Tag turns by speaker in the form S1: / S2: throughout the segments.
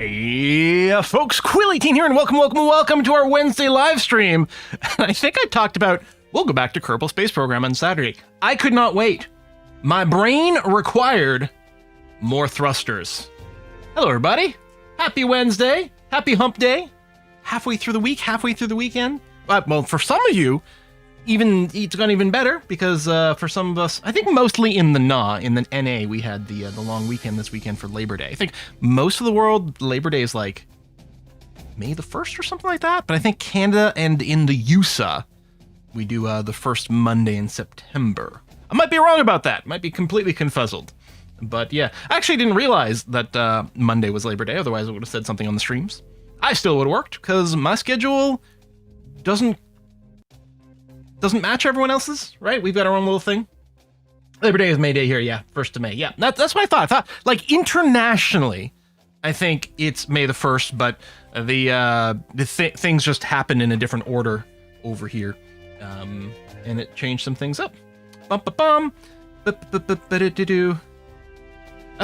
S1: Hey, folks, Quill18 here, and welcome to our Wednesday live stream. And I think I talked about, we'll go back to Kerbal Space Program on Saturday. I could not wait. My brain required more thrusters. Hello, everybody. Happy Wednesday. Happy hump day. Halfway through the week, halfway through the weekend. Well, for some of you, it's gone even better, because for some of us, I think mostly in the NA, we had the long weekend this weekend for Labor Day. I think most of the world, Labor Day is like May the 1st or something like that, but I think Canada and in the USA, we do the first Monday in September. I might be wrong about that, might be completely confuzzled. But yeah, I actually didn't realize that Monday was Labor Day, otherwise I would have said something on the streams. I still would have worked, because my schedule doesn't match everyone else's, right? We've got our own little thing. Labor Day is May Day here, yeah, 1st of May. Yeah, that's what I thought. I thought, like, internationally, I think it's May the 1st, but things just happen in a different order over here, and it changed some things up.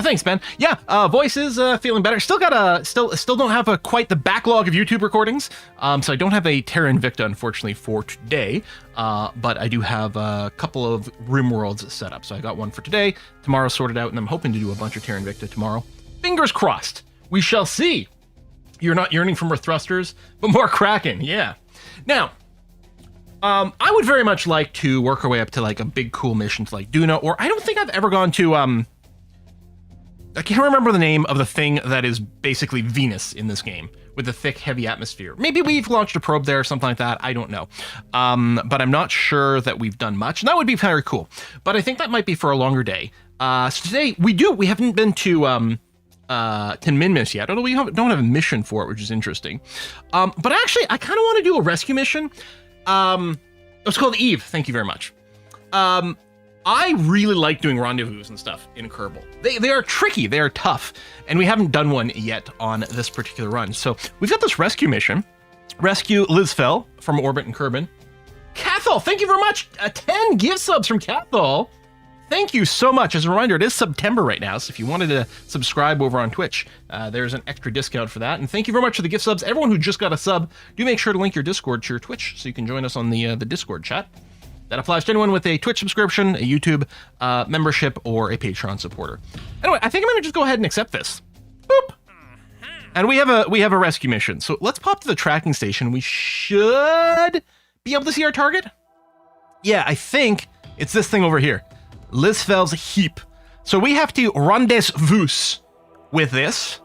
S1: Thanks, Ben. Yeah, voice is feeling better. Still don't have quite the backlog of YouTube recordings, so I don't have a Terra Invicta, unfortunately, for today, but I do have a couple of RimWorlds set up. So I got one for today, tomorrow sorted out, and I'm hoping to do a bunch of Terra Invicta tomorrow. Fingers crossed. We shall see. You're not yearning for more thrusters, but more Kraken, yeah. Now, I would very much like to work our way up to like a big cool mission to like Duna, or I don't think I've ever gone to, I can't remember the name of the thing that is basically Venus in this game, with the thick, heavy atmosphere. Maybe we've launched a probe there or something like that, I don't know. But I'm not sure that we've done much, and that would be very cool. But I think that might be for a longer day. So today, we haven't been to Minmus yet, although we don't have a mission for it, which is interesting. But actually, I kind of want to do a rescue mission. It's called Eve, thank you very much. I really like doing rendezvous and stuff in Kerbal. They are tricky, they are tough, and we haven't done one yet on this particular run. So we've got this rescue mission. Rescue Lizfel from Orbit and Kerbin. Cathal, thank you very much. 10 gift subs from Cathal. Thank you so much. As a reminder, it is September right now, so if you wanted to subscribe over on Twitch, there's an extra discount for that. And thank you very much for the gift subs. Everyone who just got a sub, do make sure to link your Discord to your Twitch so you can join us on the Discord chat. That applies to anyone with a Twitch subscription, a YouTube membership, or a Patreon supporter. Anyway, I think I'm gonna just go ahead and accept this. Boop. And we have a rescue mission. So let's pop to the tracking station. We should be able to see our target. Yeah, I think it's this thing over here, Lizfel's Heap. So we have to rendezvous with this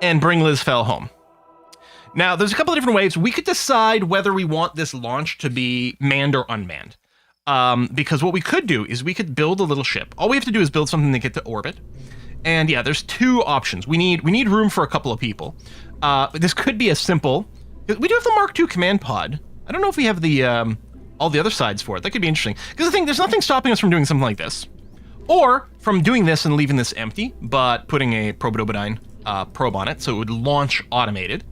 S1: and bring Lizfel home. Now, there's a couple of different ways. We could decide whether we want this launch to be manned or unmanned. Because what we could do is we could build a little ship. All we have to do is build something to get to orbit. And yeah, there's two options. We need room for a couple of people. This could be a simple... We do have the Mark II command pod. I don't know if we have the all the other sides for it. That could be interesting. Because the thing, there's nothing stopping us from doing something like this. Or from doing this and leaving this empty, but putting a Probodobodine probe on it, so it would launch automated.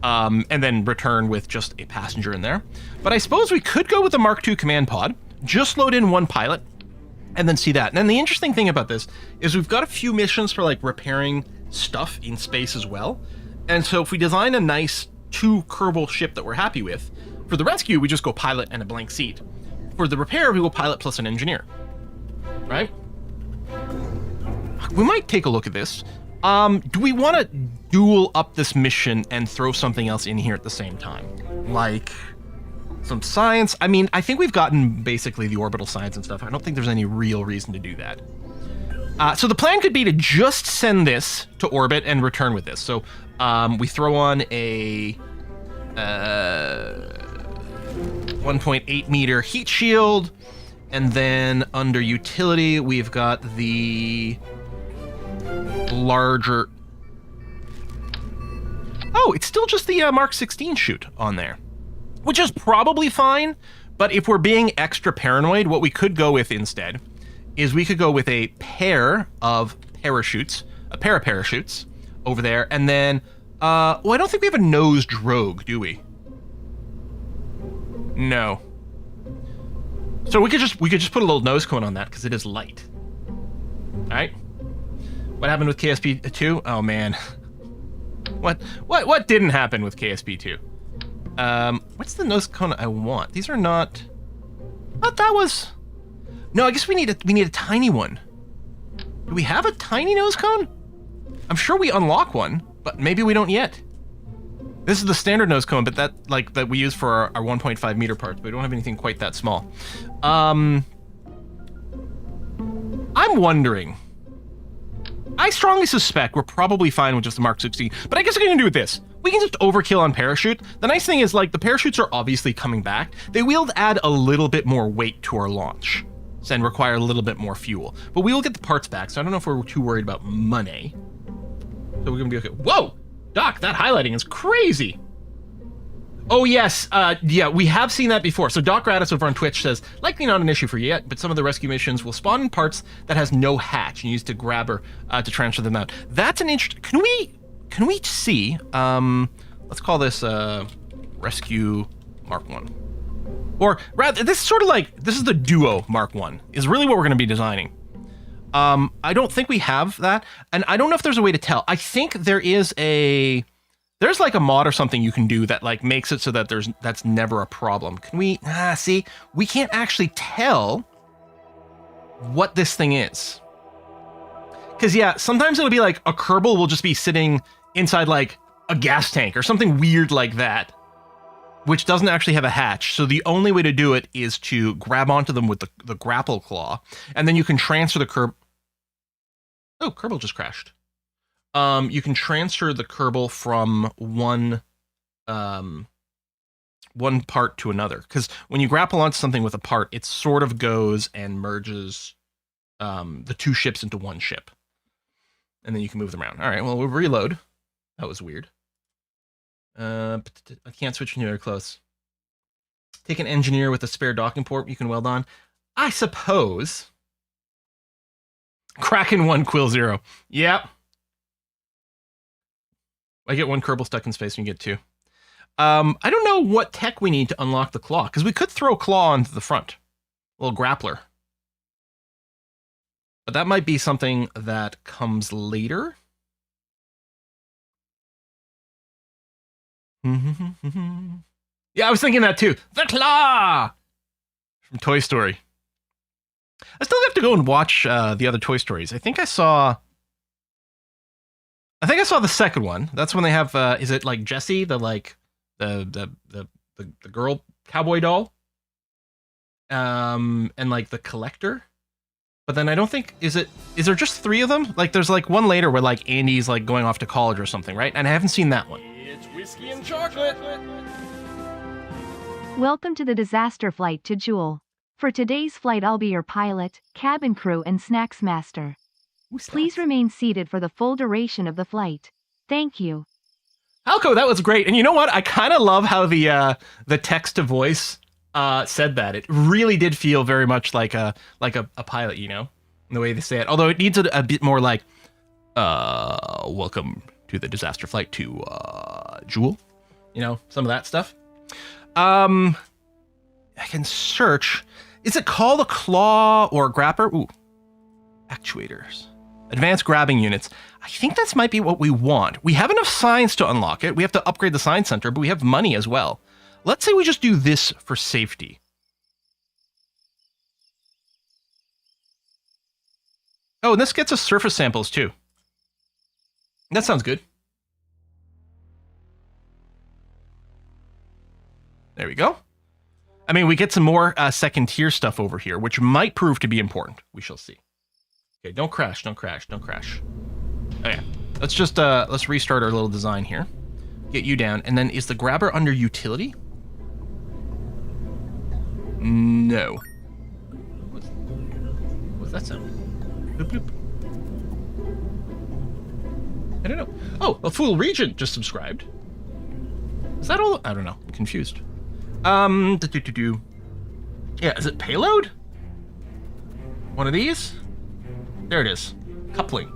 S1: And then return with just a passenger in there. But I suppose we could go with the Mark II command pod, just load in one pilot, and then see that. And then the interesting thing about this is we've got a few missions for like repairing stuff in space as well. And so if we design a nice two-Kerbal ship that we're happy with, for the rescue, we just go pilot and a blank seat. For the repair, we go pilot plus an engineer, right? We might take a look at this. Do we want to dual up this mission and throw something else in here at the same time? Like some science? I mean, I think we've gotten basically the orbital science and stuff. I don't think there's any real reason to do that. So the plan could be to just send this to orbit and return with this. So we throw on a 1.8 meter heat shield, and then under utility, we've got the larger... Oh, it's still just the Mark 16 chute on there, which is probably fine, but if we're being extra paranoid, what we could go with instead is we could go with a pair of parachutes, a pair of parachutes over there, and then, well, I don't think we have a nose drogue, do we? No. So we could just put a little nose cone on that because it is light. All right. What happened with KSP2? Oh man, What didn't happen with KSP2? What's the nose cone I want? These are not... Thought that was... No, I guess we need a tiny one. Do we have a tiny nose cone? I'm sure we unlock one, but maybe we don't yet. This is the standard nose cone, but that we use for our 1.5 meter parts, but we don't have anything quite that small. I'm wondering. I strongly suspect we're probably fine with just the Mark 16, but I guess we're gonna do with this. We can just overkill on parachute. The nice thing is, like, the parachutes are obviously coming back. They will add a little bit more weight to our launch and require a little bit more fuel, but we will get the parts back, so I don't know if we're too worried about money. So we're gonna be okay. Whoa! Doc, that highlighting is crazy. Oh yes, yeah, we have seen that before. So Doc Radis over on Twitch says, likely not an issue for you yet, but some of the rescue missions will spawn in parts that has no hatch and use the grabber to transfer them out. That's an interesting. Can we see? Let's call this Rescue Mark 1, or rather, this is sort of like this is the Duo Mark 1 is really what we're going to be designing. I don't think we have that, and I don't know if there's a way to tell. I think there's like a mod or something you can do that like makes it so that that's never a problem. Can we, see, we can't actually tell what this thing is. Cause yeah, sometimes it'll be like a Kerbal will just be sitting inside like a gas tank or something weird like that, which doesn't actually have a hatch. So the only way to do it is to grab onto them with the grapple claw, and then you can transfer the Oh, Kerbal just crashed. You can transfer the Kerbal from one part to another. Because when you grapple onto something with a part, it sort of goes and merges the two ships into one ship. And then you can move them around. All right, well, we'll reload. That was weird. I can't switch near close. Take an engineer with a spare docking port you can weld on. I suppose. Kraken 1, Quill 0. Yep. I get one Kerbal stuck in space and you get two. I don't know what tech we need to unlock the claw, because we could throw claw onto the front. A little grappler. But that might be something that comes later. Yeah, I was thinking that too. The claw! From Toy Story. I still have to go and watch the other Toy Stories. I think I saw the second one. That's when they have is it like Jessie, the girl cowboy doll? And like the collector? But then I don't think is there just 3 of them? Like there's like one later where like Andy's like going off to college or something, right? And I haven't seen that one.
S2: It's whiskey and chocolate.
S3: Welcome to the disaster flight to Jewel. For today's flight, I'll be your pilot, cabin crew, and snacks master. Please remain seated for the full duration of the flight. Thank you.
S1: Alco, that was great. And you know what? I kind of love how the text to voice said that. It really did feel very much like a pilot, you know, the way they say it. Although it needs a bit more like, welcome to the disaster flight to Jewel. You know, some of that stuff. I can search. Is it called a claw or a grapper? Ooh, actuators. Advanced grabbing units. I think that might be what we want. We have enough signs to unlock it. We have to upgrade the science center, but we have money as well. Let's say we just do this for safety. Oh, and this gets us surface samples too. That sounds good. There we go. I mean, we get some more second tier stuff over here, which might prove to be important. We shall see. Okay, don't crash, don't crash, don't crash. Okay, let's just let's restart our little design here. Get you down, and then is the grabber under utility? No. What's that sound? Bloop, bloop. I don't know. Oh, a Fool Regent just subscribed. Is that all? I don't know. I'm confused. Yeah, is it payload? One of these? There it is. Coupling.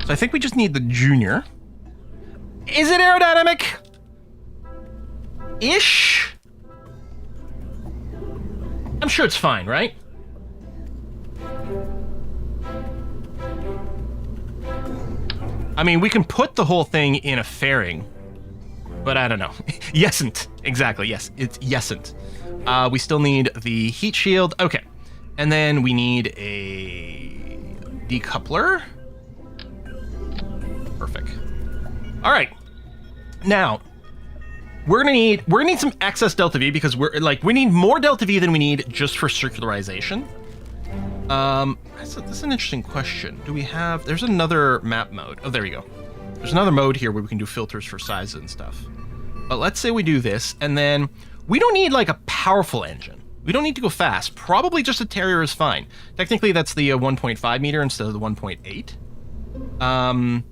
S1: So I think we just need the junior. Is it aerodynamic? Ish? I'm sure it's fine, right? I mean, we can put the whole thing in a fairing, but I don't know. Yesn't. Exactly, yes. It's yesn't. We still need the heat shield. Okay. And then we need a decoupler. Perfect. All right. Now, we're gonna need some excess delta V because we need more delta V than we need just for circularization. That's an interesting question. Do we have? There's another map mode. Oh, there we go. There's another mode here where we can do filters for size and stuff. But let's say we do this, and then we don't need like a powerful engine. We don't need to go fast. Probably just a Terrier is fine. Technically, that's the 1.5 meter instead of the 1.8.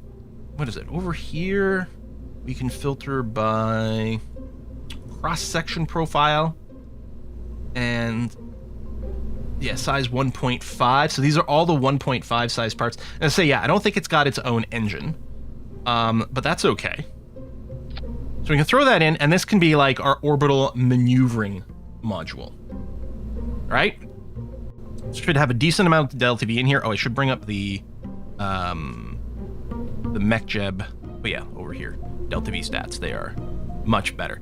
S1: What is it? Over here, we can filter by cross-section profile. And yeah, size 1.5. So these are all the 1.5 size parts. And I say, yeah, I don't think it's got its own engine. But that's okay. So we can throw that in, and this can be like our orbital maneuvering module. Right? Should have a decent amount of delta V in here. Oh, I should bring up the MechJeb. Oh yeah, over here. Delta V stats. They are much better.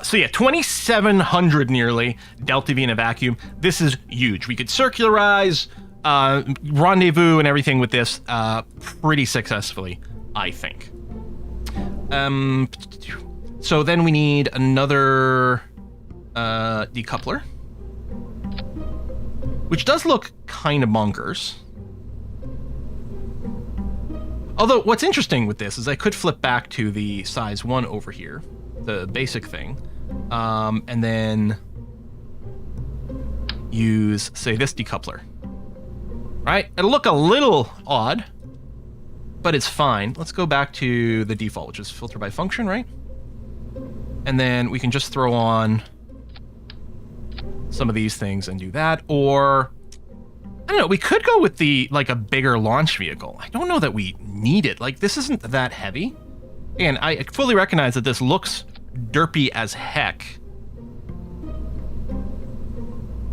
S1: So yeah, 2,700 nearly delta V in a vacuum. This is huge. We could circularize, rendezvous and everything with this pretty successfully, I think. So then we need another decoupler, which does look kind of bonkers. Although what's interesting with this is I could flip back to the size 1 over here, the basic thing, and then use, say, this decoupler. Right? It'll look a little odd, but it's fine. Let's go back to the default, which is filter by function, right? And then we can just throw on some of these things and do that. Or, I don't know, we could go with the, like, a bigger launch vehicle. I don't know that we need it. Like, this isn't that heavy. And I fully recognize that this looks derpy as heck.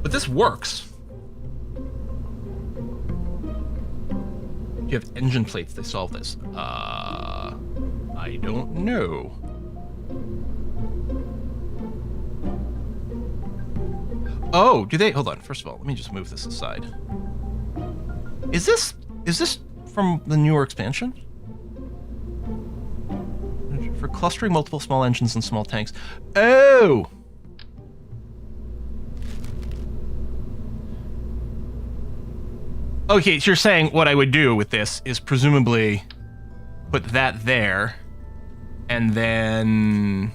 S1: But this works. Do you have engine plates to solve this? I don't know. Oh, do they? Hold on. First of all, let me just move this aside. Is this from the newer expansion? For clustering multiple small engines and small tanks. Oh! Okay, so you're saying what I would do with this is presumably put that there, and then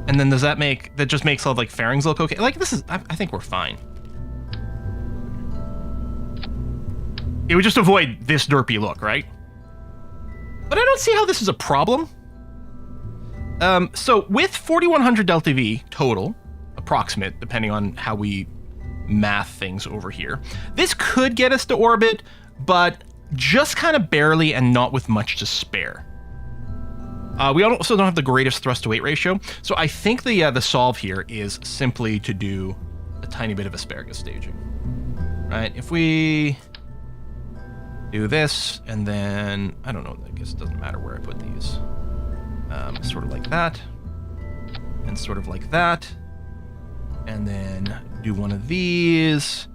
S1: and then does that just makes all like fairings look okay? Like this is, I think we're fine. It would just avoid this derpy look, right? But I don't see how this is a problem. So with 4,100 delta V total, approximate, depending on how we math things over here, this could get us to orbit, but just kind of barely and not with much to spare. We also don't have the greatest thrust to weight ratio, so I think the solve here is simply to do a tiny bit of asparagus staging. Right? If we do this, and then, I don't know, I guess it doesn't matter where I put these. Sort of like that, and sort of like that, and then do one of these,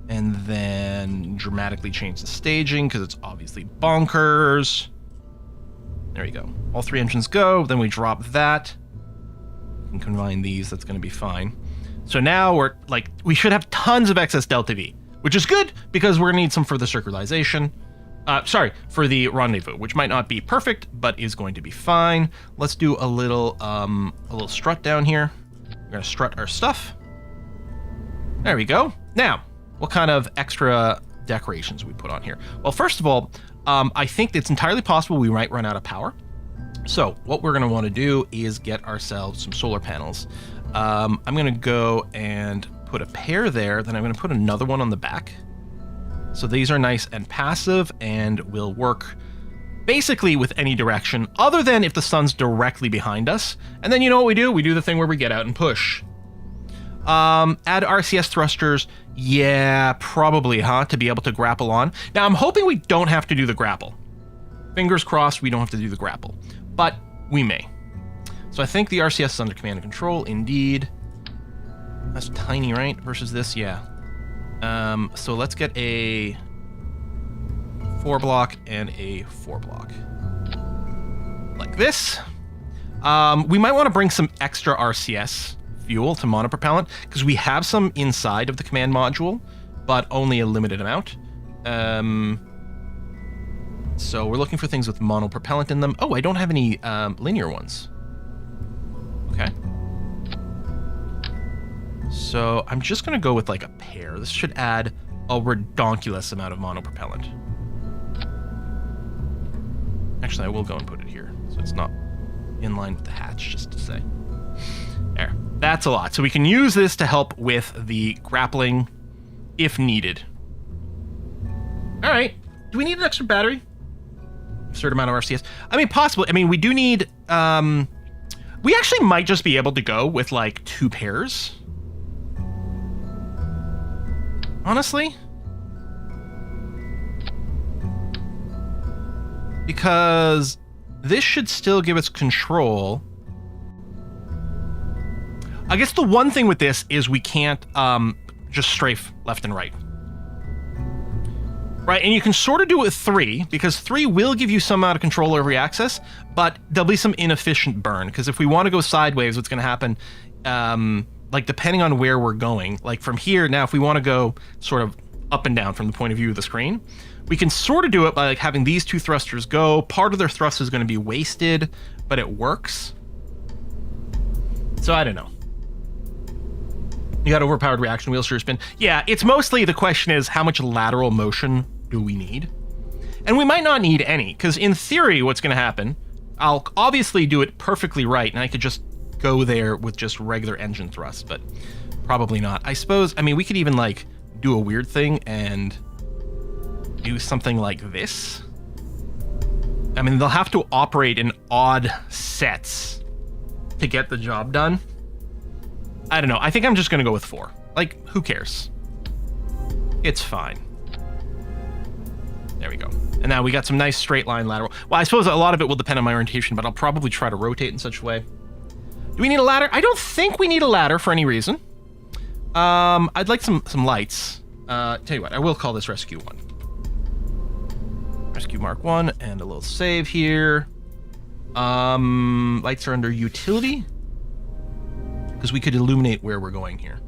S1: and then dramatically change the staging, because it's obviously bonkers. There you go. All 3 engines go, then we drop that, and combine these, that's going to be fine. So now we're, like, we should have tons of excess delta V, which is good, because we're going to need some for the circularization. For the rendezvous, which might not be perfect, but is going to be fine. Let's do a little strut down here. We're gonna strut our stuff. There we go. Now, what kind of extra decorations we put on here? Well, first of all, I think it's entirely possible we might run out of power. So what we're gonna want to do is get ourselves some solar panels. I'm gonna go and put a pair there, then I'm gonna put another one on the back. So these are nice and passive and will work basically with any direction other than if the sun's directly behind us. And then you know what we do? We do the thing where we get out and push. Add RCS thrusters. Yeah, probably, huh? To be able to grapple on. Now, I'm hoping we don't have to do the grapple. Fingers crossed we don't have to do the grapple. But we may. So I think the RCS is under command and control. Indeed. That's tiny, right? Versus this, yeah. So let's get a 4 block and a 4 block. Like this. We might want to bring some extra RCS fuel to monopropellant, because we have some inside of the command module, but only a limited amount. So we're looking for things with monopropellant in them. Oh, I don't have any linear ones. Okay. So I'm just going to go with like a pair. This should add a redonkulous amount of monopropellant. Actually, I will go and put it here, so it's not in line with the hatch, just to say. There. That's a lot. So we can use this to help with the grappling if needed. All right. Do we need an extra battery? A certain amount of RCS? I mean, possibly. I mean, we do need... we actually might just be able to go with, like, 2 pairs. Honestly. Because this should still give us control. I guess the one thing with this is we can't just strafe left and right. Right, and you can sort of do it with 3, because 3 will give you some amount of control over your axis, but there'll be some inefficient burn, because if we want to go sideways, what's going to happen, like depending on where we're going, like from here, now if we want to go sort of up and down from the point of view of the screen, we can sort of do it by like having these 2 thrusters go. Part of their thrust is going to be wasted, but it works. So I don't know. You got overpowered reaction wheel sure spin. Yeah, it's mostly the question is how much lateral motion do we need? And we might not need any, because in theory what's going to happen, I'll obviously do it perfectly right, and I could just go there with just regular engine thrust, but probably not. I suppose, I mean, we could even like do a weird thing and do something like this. I mean, they'll have to operate in odd sets to get the job done. I don't know. I think I'm just going to go with 4. Like, who cares? It's fine. There we go. And now we got some nice straight line lateral. Well, I suppose a lot of it will depend on my orientation, but I'll probably try to rotate in such a way. Do we need a ladder? I don't think we need a ladder for any reason. I'd like some lights. Tell you what, I will call this Rescue 1. Rescue Mark 1, and a little save here. Lights are under utility, because we could illuminate where we're going here.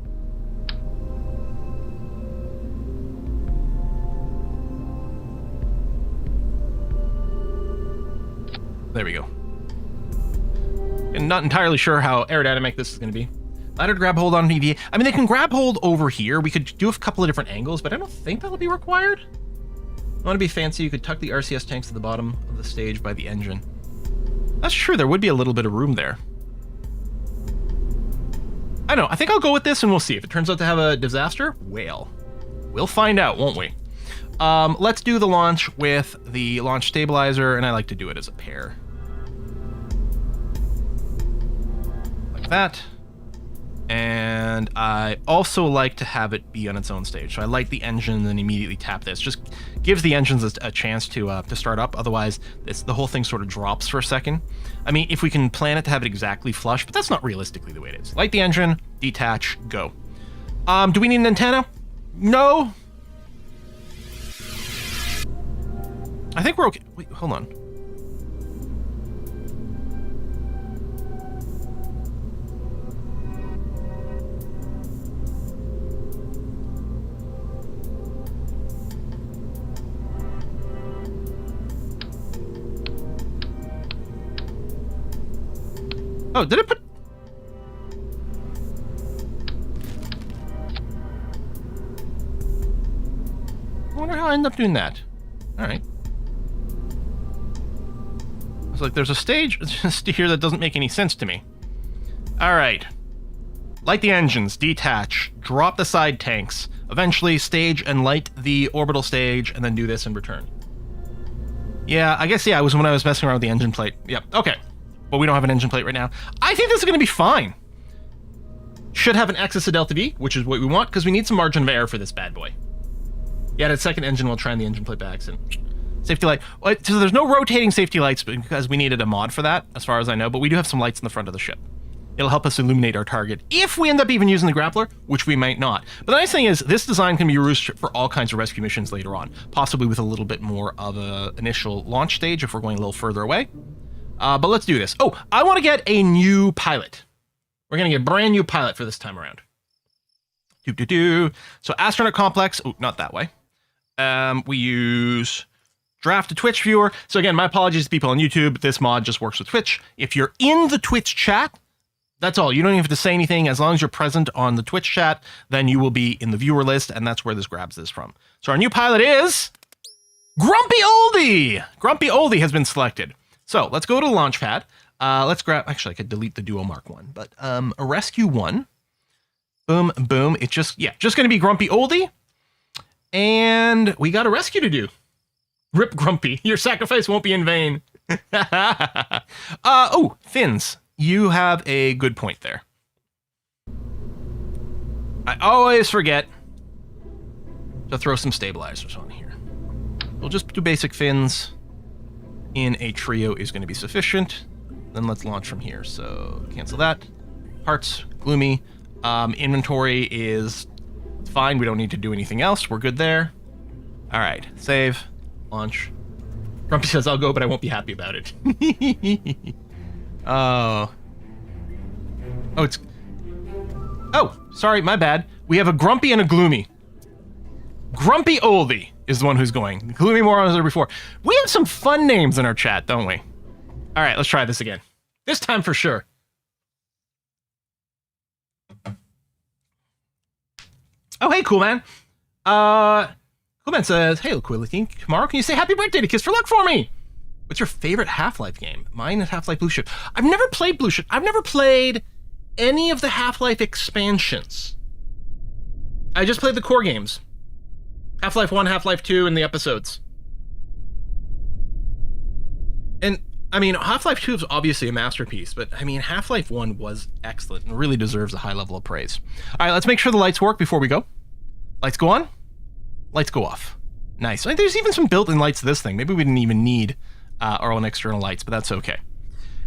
S1: There we go. And not entirely sure how aerodynamic this is going to be. Ladder to grab hold on EVA. I mean, they can grab hold over here. We could do a couple of different angles, but I don't think that'll be required. I want to be fancy. You could tuck the RCS tanks to the bottom of the stage by the engine. That's true. There would be a little bit of room there. I don't know. I think I'll go with this and we'll see. If it turns out to have a disaster, well, we'll find out, won't we? Let's do the launch with the launch stabilizer, and I like to do it as a pair. Like that. And I also like to have it be on its own stage. So I light the engine and then immediately tap this. Just gives the engines a chance to start up. Otherwise, the whole thing sort of drops for a second. I mean, if we can plan it to have it exactly flush, but that's not realistically the way it is. Light the engine, detach, go. Do we need an antenna? No. I think we're okay. Wait, hold on. Oh, did it put... I wonder how I end up doing that. Alright. It's like there's a stage just here that doesn't make any sense to me. Alright. Light the engines, detach, drop the side tanks, eventually stage and light the orbital stage, and then do this in return. Yeah, I guess, yeah, it was when I was messing around with the engine plate. Yep, okay. But we don't have an engine plate right now. I think this is going to be fine. Should have an excess of delta V, which is what we want, because we need some margin of error for this bad boy. Yeah, that second engine will try on the engine plate by accident. Safety light. So there's no rotating safety lights because we needed a mod for that, as far as I know, but we do have some lights in the front of the ship. It'll help us illuminate our target if we end up even using the grappler, which we might not. But the nice thing is this design can be used for all kinds of rescue missions later on, possibly with a little bit more of an initial launch stage if we're going a little further away. But let's do this. Oh, I want to get a new pilot. We're going to get a brand new pilot for this time around. So Astronaut Complex. Oh, not that way. We use draft to Twitch viewer. So again, my apologies to people on YouTube. This mod just works with Twitch. If you're in the Twitch chat, that's all. You don't even have to say anything. As long as you're present on the Twitch chat, then you will be in the viewer list, and that's where this grabs this from. So our new pilot is Grumpy Oldie. Grumpy Oldie has been selected. So let's go to the launch pad. Let's grab, actually I could delete the Duo Mark 1, but a Rescue 1. Boom, boom. It's just going to be Grumpy Oldie. And we got a rescue to do. Rip Grumpy. Your sacrifice won't be in vain. Oh, fins. You have a good point there. I always forget to throw some stabilizers on here. We'll just do basic fins. In a trio is going to be sufficient. Then let's launch from here. So cancel that. Parts, gloomy. Inventory is fine. We don't need to do anything else. We're good there. All right. Save. Launch. Grumpy says, I'll go, but I won't be happy about it. Oh, it's... Oh, sorry, my bad. We have a Grumpy and a Gloomy. Grumpy Oldie is the one who's going. Gloomy Morons are before. We have some fun names in our chat, don't we? All right, let's try this again. This time for sure. Oh, hey, Cool Man. Cool Man says, hey, Liquidity, tomorrow can you say happy birthday to Kiss for Luck for me? What's your favorite Half-Life game? Mine is Half-Life Blue Shift. I've never played Blue Shift. I've never played any of the Half-Life expansions. I just played the core games. Half-Life 1, Half-Life 2, and the episodes. And, I mean, Half-Life 2 is obviously a masterpiece, but, I mean, Half-Life 1 was excellent and really deserves a high level of praise. All right, let's make sure the lights work before we go. Lights go on. Lights go off. Nice. There's even some built-in lights to this thing. Maybe we didn't even need our own external lights, but that's okay.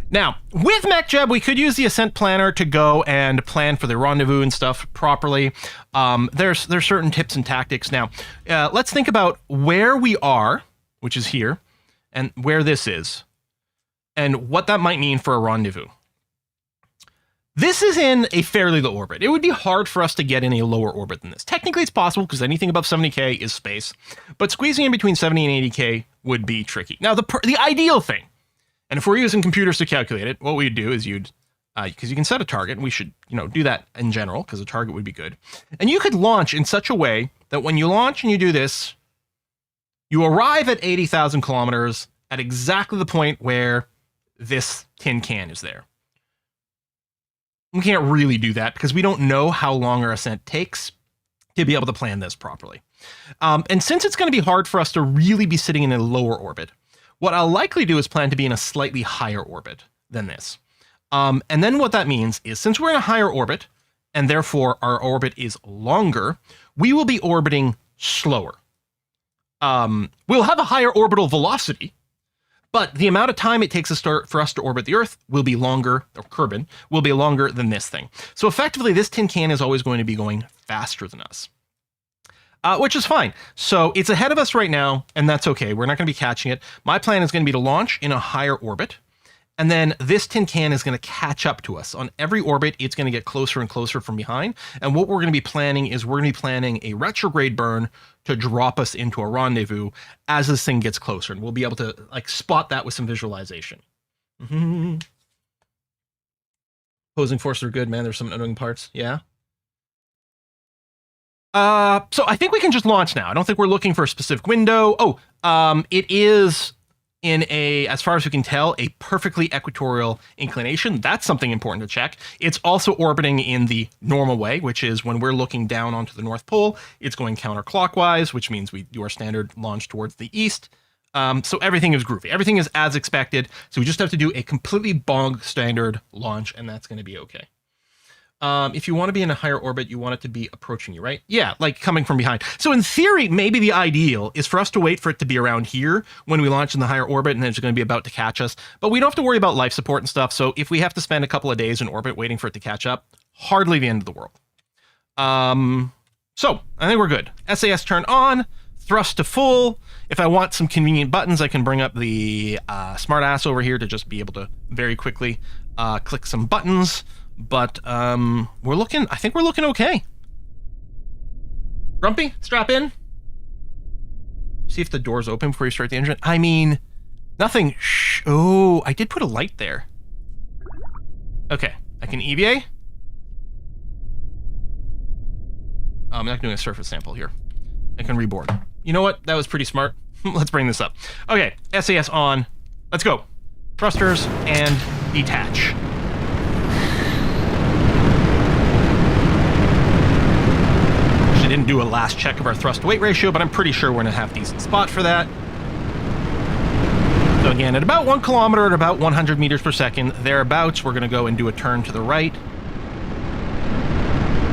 S1: Now, with MechJeb, we could use the Ascent Planner to go and plan for the rendezvous and stuff properly. There's certain tips and tactics. Now, let's think about where we are, which is here, and where this is, and what that might mean for a rendezvous. This is in a fairly low orbit. It would be hard for us to get in a lower orbit than this. Technically, it's possible because anything above 70K is space, but squeezing in between 70 and 80K would be tricky. Now, the ideal thing, and if we're using computers to calculate it, what we'd do is because you can set a target, and we should, do that in general, because a target would be good. And you could launch in such a way that when you launch and you do this, you arrive at 80,000 kilometers at exactly the point where this tin can is there. We can't really do that because we don't know how long our ascent takes to be able to plan this properly. And since it's going to be hard for us to really be sitting in a lower orbit, what I'll likely do is plan to be in a slightly higher orbit than this. And then what that means is since we're in a higher orbit, and therefore our orbit is longer, we will be orbiting slower. We'll have a higher orbital velocity, but the amount of time it takes us for us to orbit the Earth will be longer, or Kerbin, will be longer than this thing. So effectively, this tin can is always going to be going faster than us, which is fine. So it's ahead of us right now, and that's okay. We're not going to be catching it. My plan is going to be to launch in a higher orbit, and then this tin can is going to catch up to us. On every orbit, it's going to get closer and closer from behind. And what we're going to be planning is we're going to be planning a retrograde burn to drop us into a rendezvous as this thing gets closer. And we'll be able to spot that with some visualization. Opposing forces are good, man. There's some annoying parts. Yeah. So I think we can just launch now. I don't think we're looking for a specific window. It is in a, as far as we can tell, a perfectly equatorial inclination. That's something important to check. It's also orbiting in the normal way, which is when we're looking down onto the North Pole, it's going counterclockwise, which means we do our standard launch towards the east. So everything is groovy. Everything is as expected. So we just have to do a completely bog standard launch, and that's going to be okay. If you want to be in a higher orbit, you want it to be approaching you, right? Yeah, like coming from behind. So in theory, maybe the ideal is for us to wait for it to be around here when we launch in the higher orbit, and then it's going to be about to catch us. But we don't have to worry about life support and stuff. So if we have to spend a couple of days in orbit waiting for it to catch up, hardly the end of the world. So I think we're good. SAS turn on, thrust to full. If I want some convenient buttons, I can bring up the smartass over here to just be able to very quickly click some buttons. But I think we're looking okay. Grumpy, strap in. See if the door's open before you start the engine. I mean, nothing. Oh, I did put a light there. Okay, I can EVA. I'm not doing a surface sample here. I can reboard. You know what? That was pretty smart. Let's bring this up. Okay, SAS on. Let's go. Thrusters and detach. Actually didn't do a last check of our thrust to weight ratio, but I'm pretty sure we're in a half decent spot for that. So again, at about 1 kilometer at about 100 meters per second, thereabouts, we're going to go and do a turn to the right.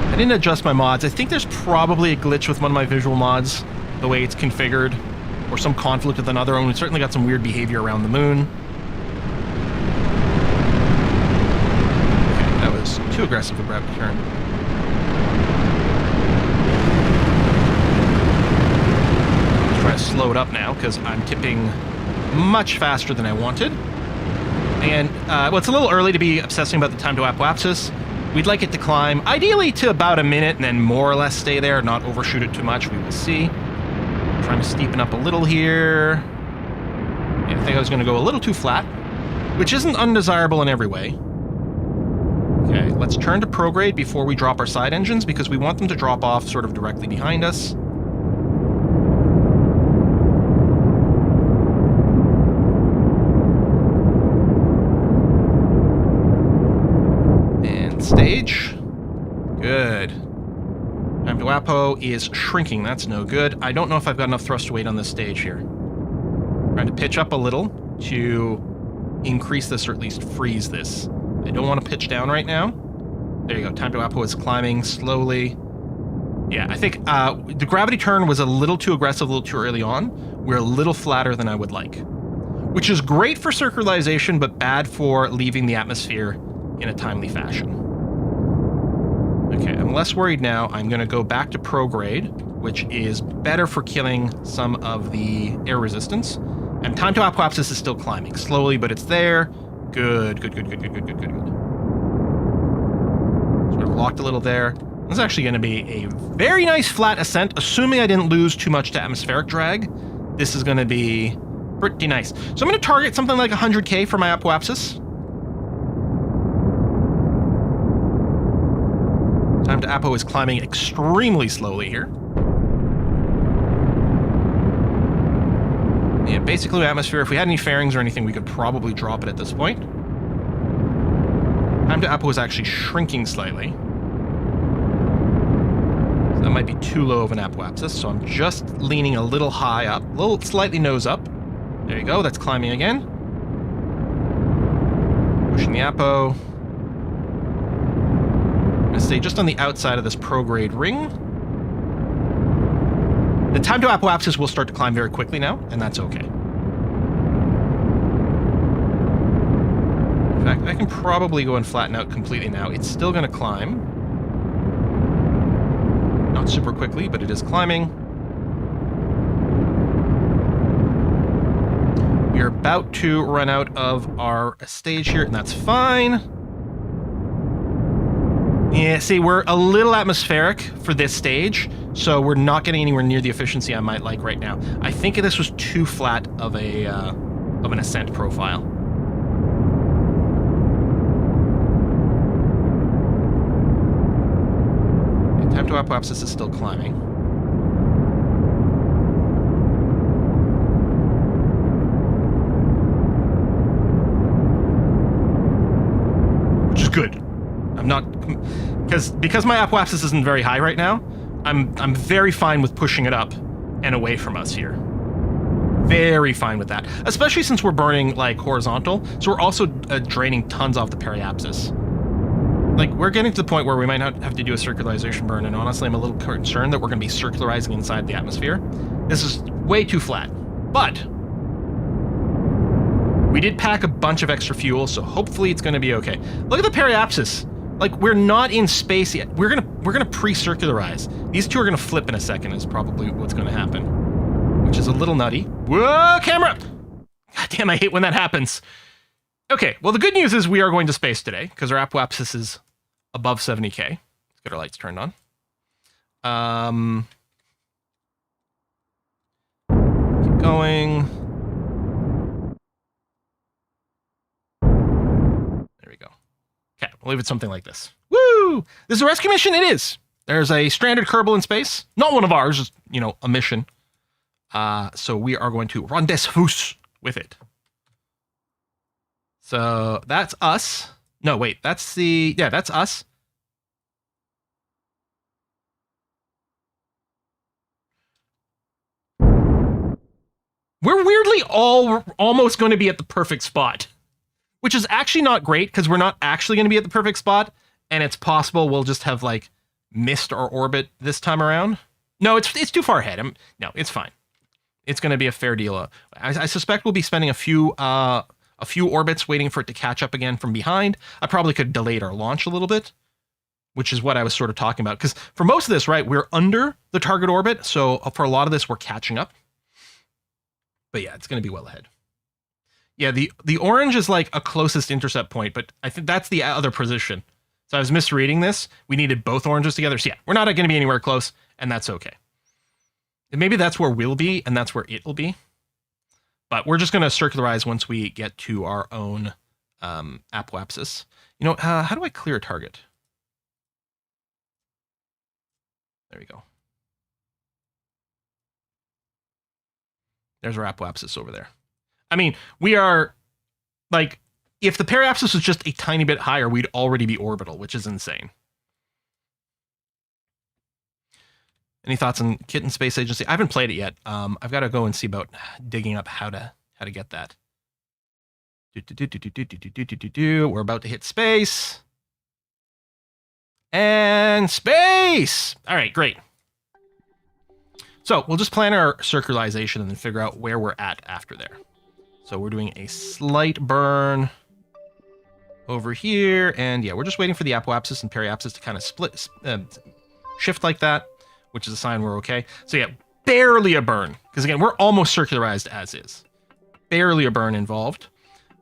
S1: I didn't adjust my mods. I think there's probably a glitch with one of my visual mods, the way it's configured, or some conflict with another one. We certainly got some weird behavior around the moon. Okay, that was too aggressive a gravity turn. Let's try to slow it up now, because I'm tipping much faster than I wanted. And, well, it's a little early to be obsessing about the time to apoapsis. We'd like it to climb, ideally to about a minute, and then more or less stay there, not overshoot it too much. We will see. Trying to steepen up a little here. Yeah, I think I was going to go a little too flat, which isn't undesirable in every way. Okay, let's turn to prograde before we drop our side engines, because we want them to drop off sort of directly behind us. Stage. Good. Time to apo is shrinking. That's no good. I don't know if I've got enough thrust weight on this stage here. Trying to pitch up a little to increase this, or at least freeze this. I don't want to pitch down right now. There you go. Time to apo is climbing slowly. Yeah, I think the gravity turn was a little too aggressive, a little too early on. We're a little flatter than I would like, which is great for circularization, but bad for leaving the atmosphere in a timely fashion. Okay, I'm less worried now. I'm going to go back to prograde, which is better for killing some of the air resistance. And time to apoapsis is still climbing. Slowly, but it's there. Good, good, good, good, good, good, good, good, good. Sort of locked a little there. This is actually going to be a very nice flat ascent, assuming I didn't lose too much to atmospheric drag. This is going to be pretty nice. So I'm going to target something like 100K for my apoapsis. Time to apo is climbing extremely slowly here. Yeah, basically atmosphere. If we had any fairings or anything, we could probably drop it at this point. Time to apo is actually shrinking slightly. So that might be too low of an apoapsis, so I'm just leaning a little high up, a little slightly nose up. There you go, that's climbing again. Pushing the apo. I'm going to stay just on the outside of this prograde ring. The time to apoapsis will start to climb very quickly now, and that's okay. In fact, I can probably go and flatten out completely now. It's still going to climb. Not super quickly, but it is climbing. We are about to run out of our stage here, and that's fine. Yeah, see, we're a little atmospheric for this stage, so we're not getting anywhere near the efficiency I might like right now. I think this was too flat of an ascent profile. Okay, time to apoapsis is still climbing. Which is good. I'm not, because my apoapsis isn't very high right now, I'm very fine with pushing it up and away from us here. Very fine with that, especially since we're burning like horizontal, so we're also draining tons off the periapsis. Like, we're getting to the point where we might not have to do a circularization burn, and honestly, I'm a little concerned that we're going to be circularizing inside the atmosphere. This is way too flat. But we did pack a bunch of extra fuel, so hopefully it's going to be okay. Look at the periapsis. Like, we're not in space yet. We're gonna pre-circularize. These two are gonna flip in a second is probably what's gonna happen, which is a little nutty. Whoa, camera! God damn, I hate when that happens. Okay, well, the good news is we are going to space today because our apoapsis is above 70K. Let's get our lights turned on. Keep going. There we go. Okay, we'll leave it something like this. Woo! This is a rescue mission? It is. There's a stranded Kerbal in space. Not one of ours, just, you know, a mission. So we are going to rendezvous with it. So that's us. No, wait, that's the... Yeah, that's us. We're weirdly almost going to be at the perfect spot. Which is actually not great, because we're not actually going to be at the perfect spot, and it's possible we'll just have, like, missed our orbit this time around. No, it's too far ahead. No, it's fine. It's going to be a fair deal. I suspect we'll be spending a few orbits waiting for it to catch up again from behind. I probably could have delayed our launch a little bit, which is what I was sort of talking about. Because for most of this, right, we're under the target orbit, so for a lot of this, we're catching up. But yeah, it's going to be well ahead. Yeah, the orange is like a closest intercept point, but I think that's the other position. So I was misreading this. We needed both oranges together. So yeah, we're not going to be anywhere close, and that's okay. And maybe that's where we'll be, and that's where it'll be. But we're just going to circularize once we get to our own apoapsis. You know, how do I clear a target? There we go. There's our apoapsis over there. I mean, we are, like, if the periapsis was just a tiny bit higher, we'd already be orbital, which is insane. Any thoughts on Kitten Space Agency? I haven't played it yet. I've got to go and see about digging up how to get that. We're about to hit space. And space! All right, great. So we'll just plan our circularization and then figure out where we're at after there. So we're doing a slight burn over here, and yeah, we're just waiting for the apoapsis and periapsis to kind of shift like that, which is a sign we're okay. So yeah, barely a burn, because again, we're almost circularized as is. Barely a burn involved.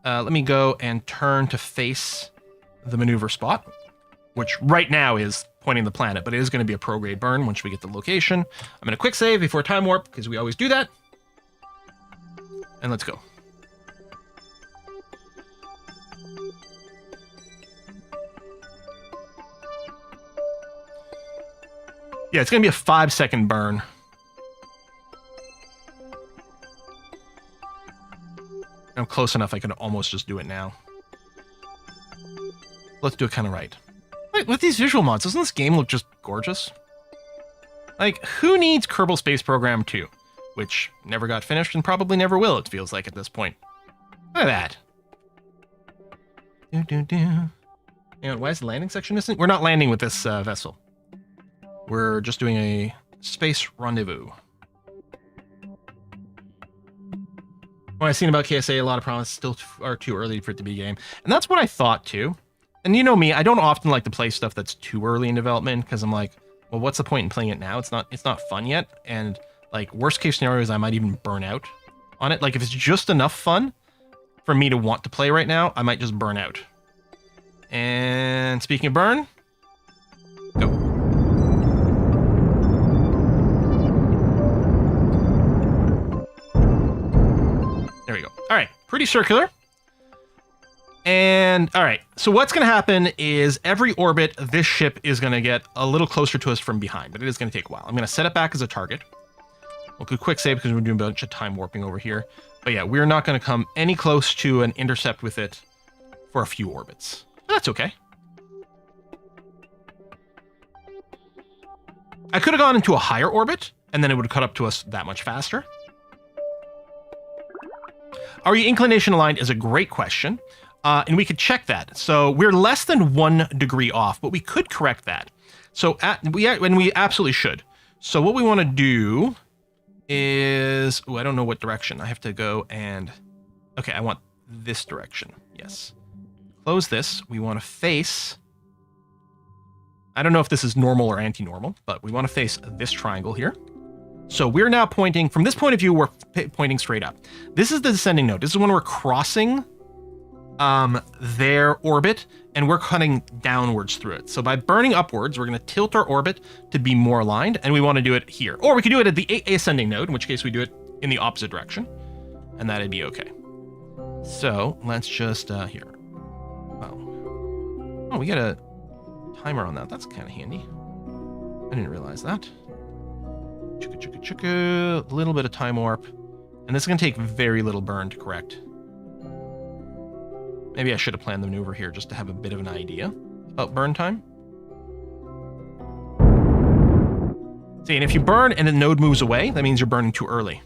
S1: Let me go and turn to face the maneuver spot, which right now is pointing the planet, but it is going to be a prograde burn once we get the location. I'm going to quick save before time warp, because we always do that. And let's go. Yeah, it's going to be a 5-second burn. I'm close enough I can almost just do it now. Let's do it kind of right. Wait, with these visual mods, doesn't this game look just gorgeous? Like, who needs Kerbal Space Program 2? Which never got finished and probably never will, it feels like at this point. Look at that. Hang on, why is the landing section missing? We're not landing with this vessel. We're just doing a space rendezvous. When I've seen about KSA, a lot of promises still are too early for it to be a game. And that's what I thought too. And you know me, I don't often like to play stuff that's too early in development because I'm like, well, what's the point in playing it now? It's not fun yet. And like worst case scenarios, I might even burn out on it. Like if it's just enough fun for me to want to play right now, I might just burn out. And speaking of burn, go. There we go. All right, pretty circular. And all right, so what's going to happen is every orbit, this ship is going to get a little closer to us from behind, but it is going to take a while. I'm going to set it back as a target. We'll do a quick save because we're doing a bunch of time warping over here. But yeah, we're not going to come any close to an intercept with it for a few orbits. But that's okay. I could have gone into a higher orbit, and then it would have cut up to us that much faster. Are you inclination aligned is a great question. and we could check that. So we're less than 1 degree off, but we could correct that. So when we absolutely should. So what we want to do is, I don't know what direction. I have to go and, okay, I want this direction. Yes. Close this. We want to face, I don't know if this is normal or anti-normal, but we want to face this triangle here. So we're now pointing, from this point of view, we're pointing straight up. This is the descending node. This is when we're crossing their orbit, and we're cutting downwards through it. So by burning upwards, we're going to tilt our orbit to be more aligned, and we want to do it here. Or we could do it at the ascending node, in which case we do it in the opposite direction, and that'd be okay. So let's just, here. Oh, we got a timer on that. That's kind of handy. I didn't realize that. Chicka, chicka, chicka. A little bit of time warp. And this is going to take very little burn to correct. Maybe I should have planned the maneuver here just to have a bit of an idea about burn time. See, and if you burn and the node moves away, that means you're burning too early.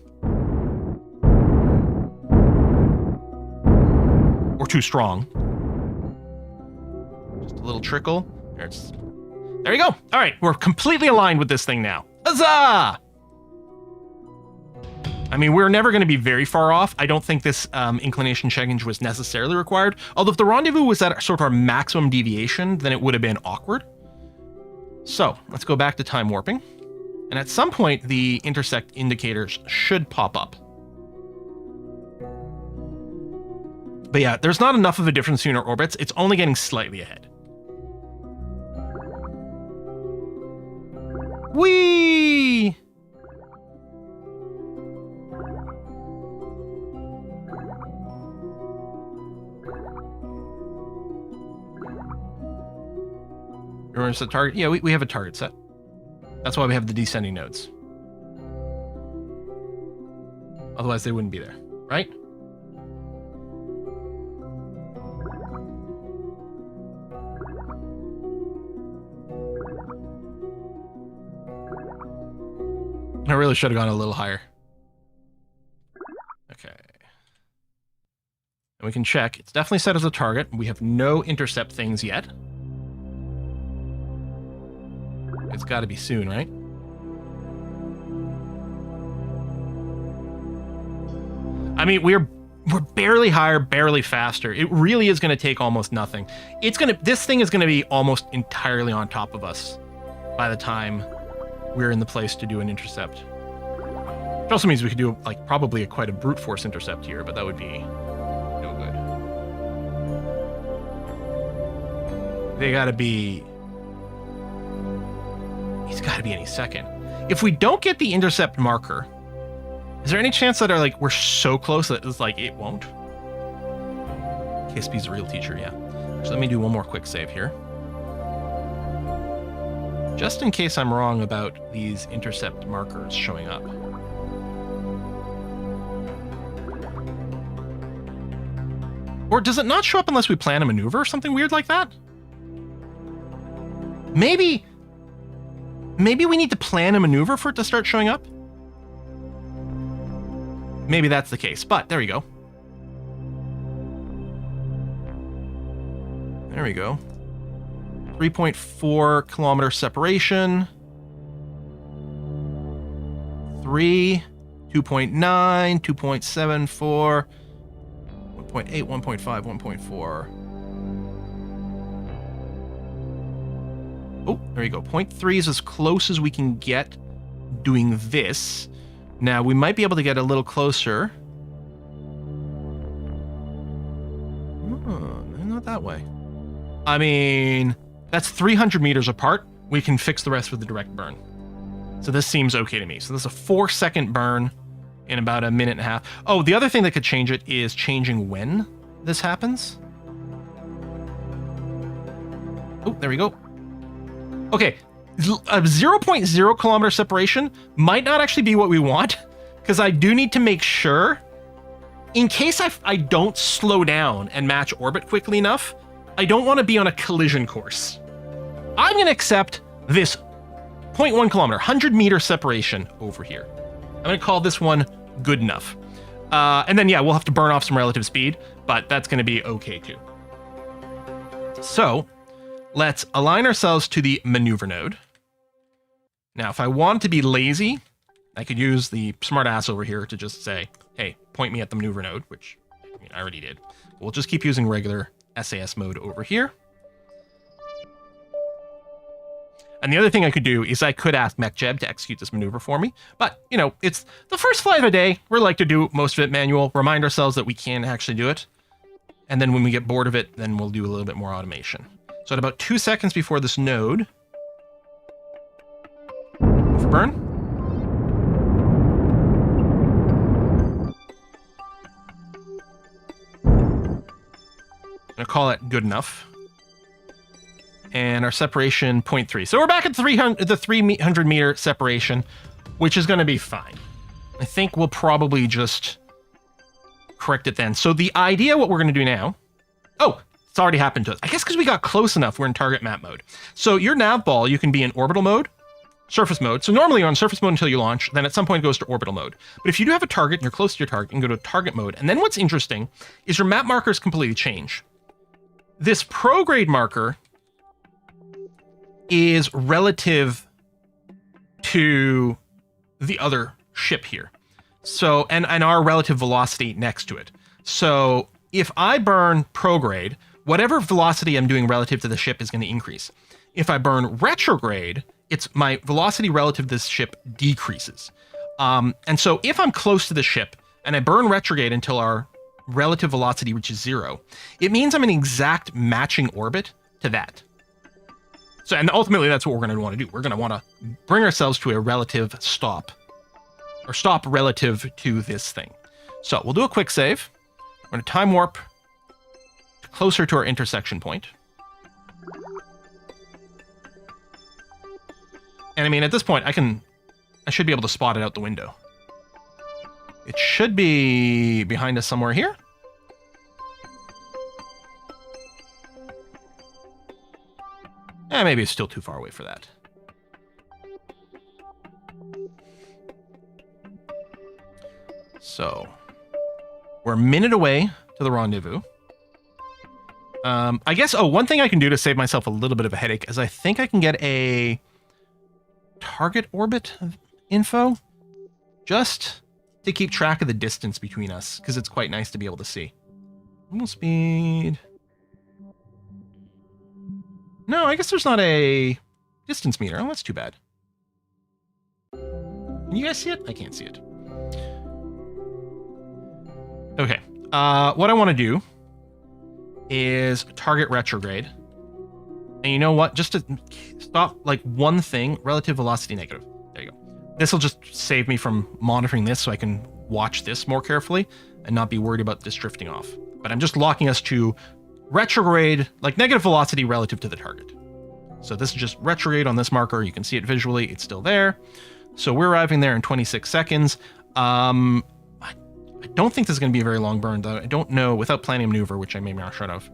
S1: Or too strong. Just a little trickle. There you go. All right, we're completely aligned with this thing now. Huzzah! I mean, we're never going to be very far off. I don't think this inclination change was necessarily required. Although if the rendezvous was at sort of our maximum deviation, then it would have been awkward. So let's go back to time warping. And at some point, the intersect indicators should pop up. But yeah, there's not enough of a difference between our orbits. It's only getting slightly ahead. Whee! Remember the target? Yeah, we have a target set. That's why we have the descending nodes. Otherwise, they wouldn't be there, right? I really should have gone a little higher. Okay. And we can check. It's definitely set as a target. We have no intercept things yet. It's got to be soon, right? I mean, we're barely higher, barely faster. It really is going to take almost nothing. This thing is going to be almost entirely on top of us by the time we're in the place to do an intercept. Which also means we could do like probably quite a brute force intercept here, but that would be no good. They gotta be. He's gotta be any second. If we don't get the intercept marker, is there any chance that we're so close that it's like it won't? KSP's a real teacher, yeah. So let me do one more quick save here. Just in case I'm wrong about these intercept markers showing up. Or does it not show up unless we plan a maneuver or something weird like that? Maybe we need to plan a maneuver for it to start showing up? Maybe that's the case, but there we go. There we go. 3.4 kilometer separation. 3, 2.9, 2.74, 1.8, 1.5, 1.4. Oh, there you go. 0.3 is as close as we can get doing this. Now, we might be able to get a little closer. Oh, not that way. I mean, that's 300 meters apart. We can fix the rest with the direct burn. So this seems okay to me. So this is a 4-second burn in about a minute and a half. Oh, the other thing that could change it is changing when this happens. Oh, there we go. Okay, a 0.0 kilometer separation might not actually be what we want, because I do need to make sure, in case I don't slow down and match orbit quickly enough, I don't want to be on a collision course. I'm going to accept this 0.1 kilometer, 100 meter separation over here. I'm going to call this one good enough. And then, yeah, we'll have to burn off some relative speed, but that's going to be okay too. So let's align ourselves to the maneuver node. Now, if I want to be lazy, I could use the smart ass over here to just say, hey, point me at the maneuver node, which I already did. We'll just keep using regular SAS mode over here. And the other thing I could do is I could ask MechJeb to execute this maneuver for me. But, you know, it's the first flight of the day. We're like to do most of it manual, remind ourselves that we can actually do it. And then when we get bored of it, then we'll do a little bit more automation. So at about 2 seconds before this node, move burn. I'm gonna call it good enough. And our separation 0.3. So we're back at the 300 meter separation, which is going to be fine. I think we'll probably just correct it then. So the idea, what we're going to do now, oh, it's already happened to us. I guess because we got close enough, we're in target map mode. So your nav ball, you can be in orbital mode, surface mode. So normally you're on surface mode until you launch, then at some point it goes to orbital mode. But if you do have a target and you're close to your target, you can go to target mode. And then what's interesting is your map markers completely change. This prograde marker is relative to the other ship here. So, and our relative velocity next to it. So if I burn prograde, whatever velocity I'm doing relative to the ship is going to increase. If I burn retrograde, it's my velocity relative to this ship decreases. And so if I'm close to the ship and I burn retrograde until our relative velocity reaches 0, it means I'm in exact matching orbit to that. So, and ultimately, that's what we're going to want to do. We're going to want to bring ourselves to a relative stop, or stop relative to this thing. So we'll do a quick save. We're going to time warp closer to our intersection point. And I mean, at this point, I should be able to spot it out the window. It should be behind us somewhere here. Maybe it's still too far away for that. So, we're a minute away to the rendezvous. I guess, one thing I can do to save myself a little bit of a headache is I think I can get a target orbit info just to keep track of the distance between us, because it's quite nice to be able to see. Normal speed. No, I guess there's not a distance meter. Oh, that's too bad. Can you guys see it? I can't see it. Okay. What I want to do is target retrograde. And you know what? Just to stop like one thing, relative velocity negative. There you go. This will just save me from monitoring this so I can watch this more carefully and not be worried about this drifting off. But I'm just locking us to retrograde, like negative velocity relative to the target. So this is just retrograde on this marker. You can see it visually. It's still there. So we're arriving there in 26 seconds. I don't think this is going to be a very long burn, though. I don't know, without planning a maneuver, which I may not shut off.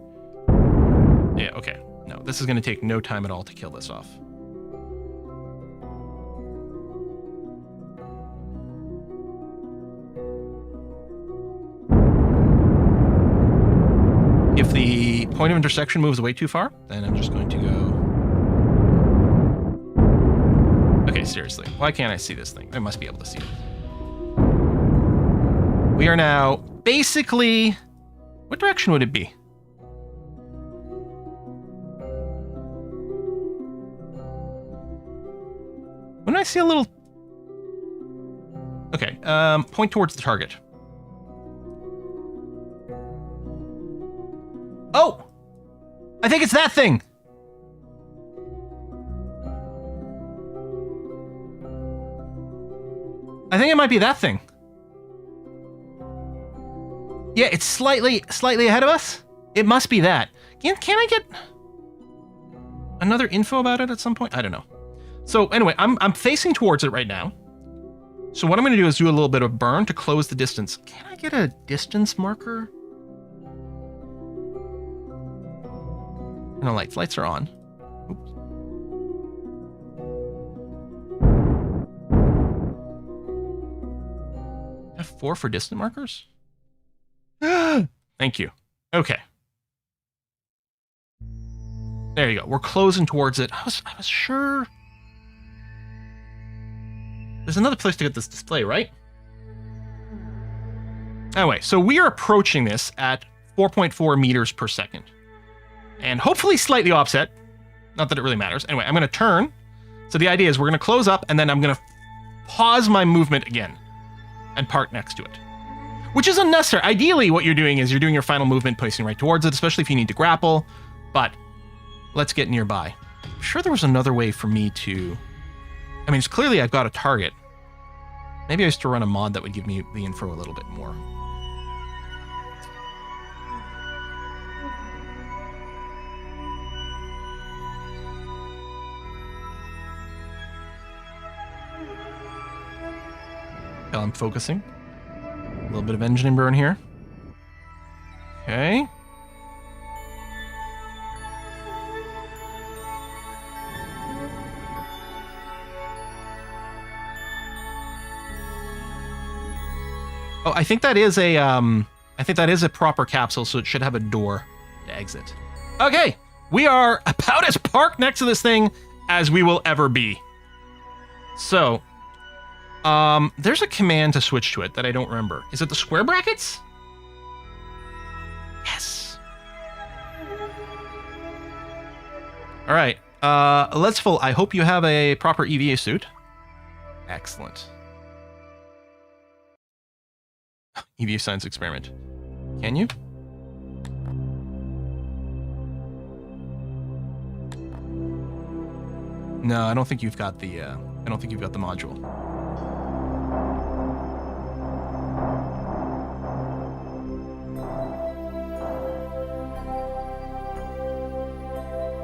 S1: Yeah, okay. No, this is going to take no time at all to kill this off. If the point of intersection moves away too far, then I'm just going to go... Okay, seriously. Why can't I see this thing? I must be able to see it. We are now basically... What direction would it be? Wouldn't I see a little... Okay, point towards the target. Oh! I think it's that thing! I think it might be that thing. Yeah, it's slightly ahead of us. It must be that. Can I get another info about it at some point? I don't know. So anyway, I'm facing towards it right now. So what I'm going to do is do a little bit of burn to close the distance. Can I get a distance marker? No lights. Lights are on. Oops. 4 for distant markers? Thank you. Okay. There you go. We're closing towards it. I was sure. There's another place to get this display, right? Anyway, so we are approaching this at 4.4 meters per second. And hopefully slightly offset. Not that it really matters. Anyway, I'm going to turn. So the idea is we're going to close up, and then I'm going to pause my movement again and park next to it. Which is unnecessary. Ideally, what you're doing is you're doing your final movement, placing right towards it, especially if you need to grapple. But let's get nearby. I'm sure there was another way for me to... I mean, it's clearly I've got a target. Maybe I used to run a mod that would give me the info a little bit more. While I'm focusing. A little bit of engine burn here. Okay. Oh, I think that is a proper capsule, so it should have a door to exit. Okay, we are about as parked next to this thing as we will ever be. So, there's a command to switch to it that I don't remember. Is it the square brackets? Yes. All right, let's full. I hope you have a proper EVA suit. Excellent. EVA science experiment. Can you? No, I don't think you've got the. I don't think you've got the module.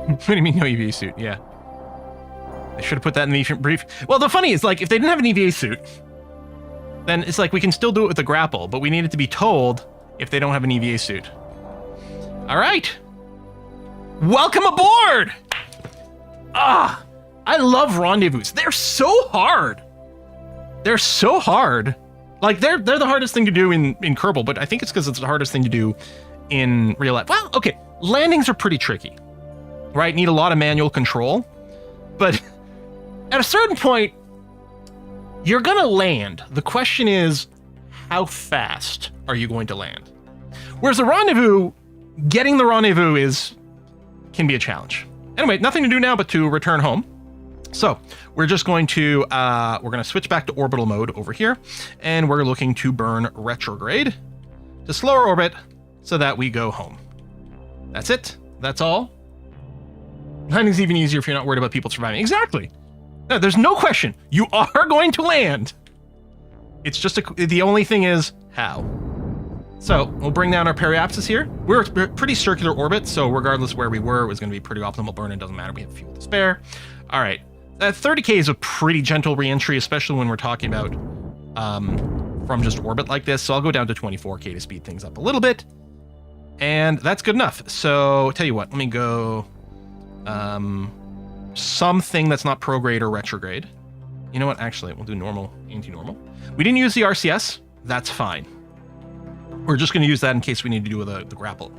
S1: What do you mean no EVA suit? Yeah. I should have put that in the brief. Well, the funny is, like, if they didn't have an EVA suit, then it's like we can still do it with the grapple, but we need it to be told if they don't have an EVA suit. All right. Welcome aboard! Ah, I love rendezvous. They're so hard. They're so hard. Like, they're the hardest thing to do in Kerbal, but I think it's because it's the hardest thing to do in real life. Well, okay, landings are pretty tricky, right? Need a lot of manual control, but at a certain point, you're gonna land. The question is, how fast are you going to land? Whereas the rendezvous, getting the rendezvous can be a challenge. Anyway, nothing to do now but to return home. So we're just going to switch back to orbital mode over here, and we're looking to burn retrograde to slower orbit so that we go home. That's it. That's all. Landing's even easier if you're not worried about people surviving. Exactly. No, there's no question. You are going to land. It's just the only thing is how. So we'll bring down our periapsis here. We're a pretty circular orbit, so regardless where we were, it was going to be pretty optimal burn. It doesn't matter. We have fuel to spare. All right. 30K is a pretty gentle reentry, especially when we're talking about from just orbit like this. So I'll go down to 24K to speed things up a little bit. And that's good enough. So tell you what, let me go something that's not prograde or retrograde. You know what? Actually, we'll do normal, anti-normal. We didn't use the RCS. That's fine. We're just going to use that in case we need to do the grapple.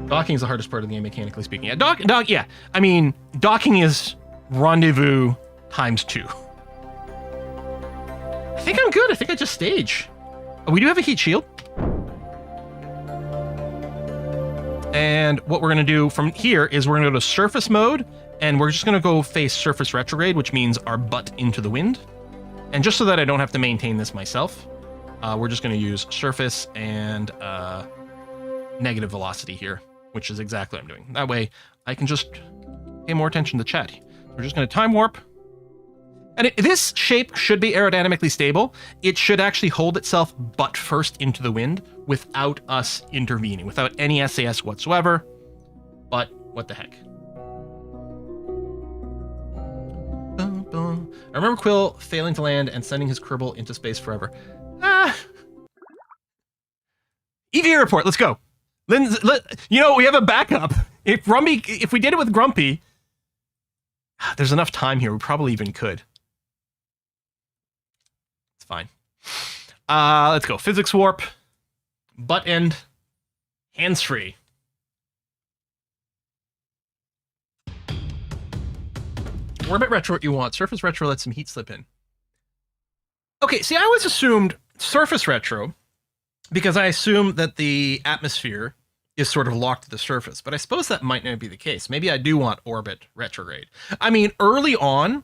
S1: Docking is the hardest part of the game, mechanically speaking. Yeah, yeah. I mean, docking is rendezvous times 2. I think I'm good. I think I just stage. Oh, we do have a heat shield. And what we're going to do from here is we're going to go to surface mode, and we're just going to go face surface retrograde, which means our butt into the wind. And just so that I don't have to maintain this myself, we're just going to use surface and negative velocity here, which is exactly what I'm doing. That way, I can just pay more attention to chat. We're just going to time warp. And this shape should be aerodynamically stable. It should actually hold itself butt first into the wind without us intervening, without any SAS whatsoever. But what the heck? I remember Quill failing to land and sending his Kerbal into space forever. EVA report, let's go. You know, we have a backup. If we did it with Grumpy, there's enough time here. We probably even could. It's fine. Let's go. Physics warp, butt end, hands free. Orbit retro what you want. Surface retro lets some heat slip in. Okay, see, I always assumed surface retro because I assumed that the atmosphere is sort of locked to the surface, but I suppose that might not be the case. Maybe I do want orbit retrograde. I mean, early on,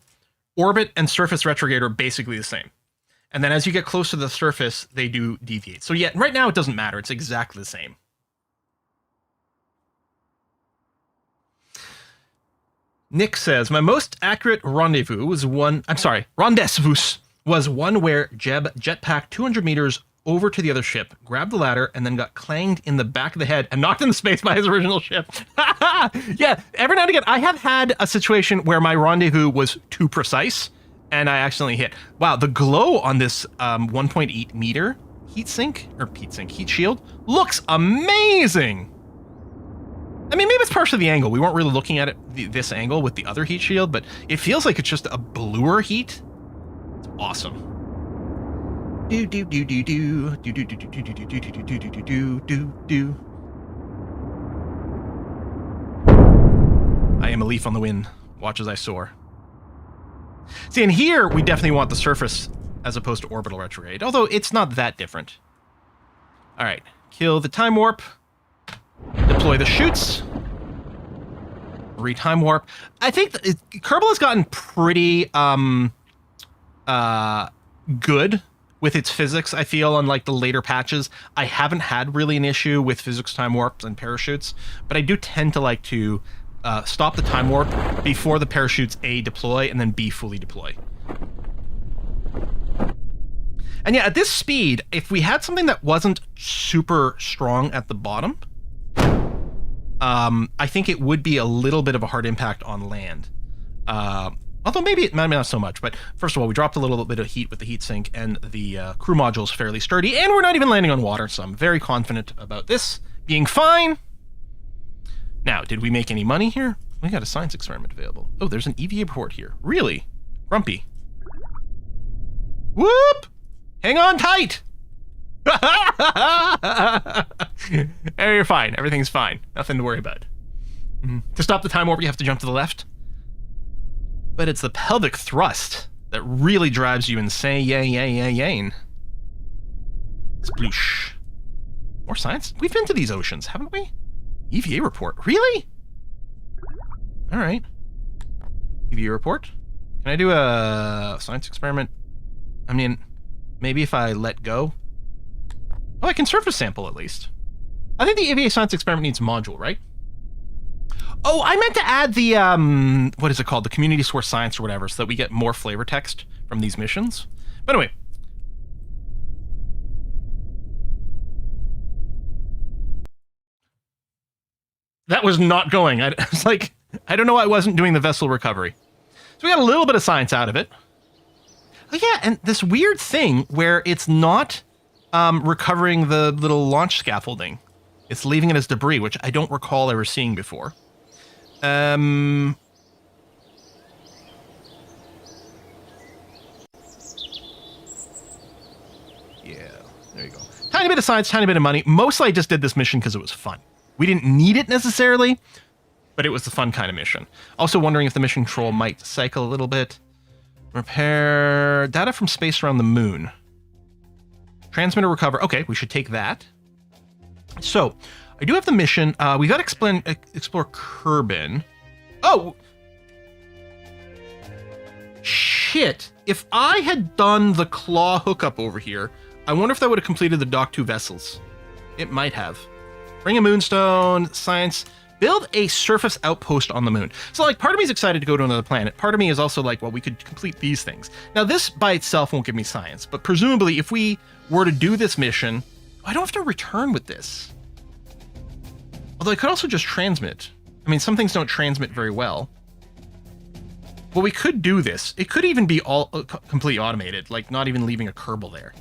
S1: orbit and surface retrograde are basically the same. And then as you get close to the surface, they do deviate. So yeah, right now it doesn't matter. It's exactly the same. Nick says, my most accurate rendezvous was one where Jeb jetpacked 200 meters over to the other ship, grabbed the ladder, and then got clanged in the back of the head and knocked into space by his original ship. Yeah, every now and again, I have had a situation where my rendezvous was too precise, and I accidentally hit. Wow, the glow on this 1.8 meter heat shield looks amazing. I mean, maybe it's partially the angle. We weren't really looking at it this angle with the other heat shield, but it feels like it's just a bluer heat. It's awesome. I am a leaf on the wind. Watch as I soar. See, in here, we definitely want the surface as opposed to orbital retrograde, although it's not that different. All right, kill the time warp. Deploy the chutes. Re-time warp. I think Kerbal has gotten pretty good with its physics, I feel, on like the later patches. I haven't had really an issue with physics time warps and parachutes, but I do tend to like to stop the time warp before the parachutes A, deploy, and then B, fully deploy. And yeah, at this speed, if we had something that wasn't super strong at the bottom, I think it would be a little bit of a hard impact on land. Although maybe it might not so much, but first of all, we dropped a little bit of heat with the heat sink, and the crew module is fairly sturdy, and we're not even landing on water, so I'm very confident about this being fine. Now, did we make any money here? We got a science experiment available. Oh, there's an EVA report here. Really? Grumpy. Whoop! Hang on tight! You're fine. Everything's fine. Nothing to worry about. To stop the time warp, you have to jump to the left. But it's the pelvic thrust that really drives you insane. Sploosh. More science? We've been to these oceans, haven't we? EVA report. Really? All right. EVA report. Can I do a science experiment? I mean, maybe if I let go. Oh, I can surface sample at least. I think the EVA science experiment needs a module, right? Oh, I meant to add the, what is it called? The community source science or whatever, so that we get more flavor text from these missions. But anyway. That was not going. I was like, I don't know why I wasn't doing the vessel recovery. So we got a little bit of science out of it. Oh yeah, and this weird thing where it's not recovering the little launch scaffolding. It's leaving it as debris, which I don't recall ever seeing before. Yeah, there you go. Tiny bit of science, tiny bit of money. Mostly I just did this mission because it was fun. We didn't need it necessarily, but it was the fun kind of mission. Also wondering if the mission control might cycle a little bit. Repair data from space around the moon. Transmitter recover. Okay, we should take that. So, I do have the mission. We got to explore Kerbin. Oh! Shit. If I had done the claw hookup over here, I wonder if that would have completed the Dock 2 vessels. It might have. Bring a moonstone, science, build a surface outpost on the moon. So, like, part of me is excited to go to another planet. Part of me is also like, well, we could complete these things. Now, this by itself won't give me science, but presumably if we were to do this mission, I don't have to return with this. Although I could also just transmit. I mean, some things don't transmit very well. But we could do this. It could even be all completely automated, like not even leaving a Kerbal there.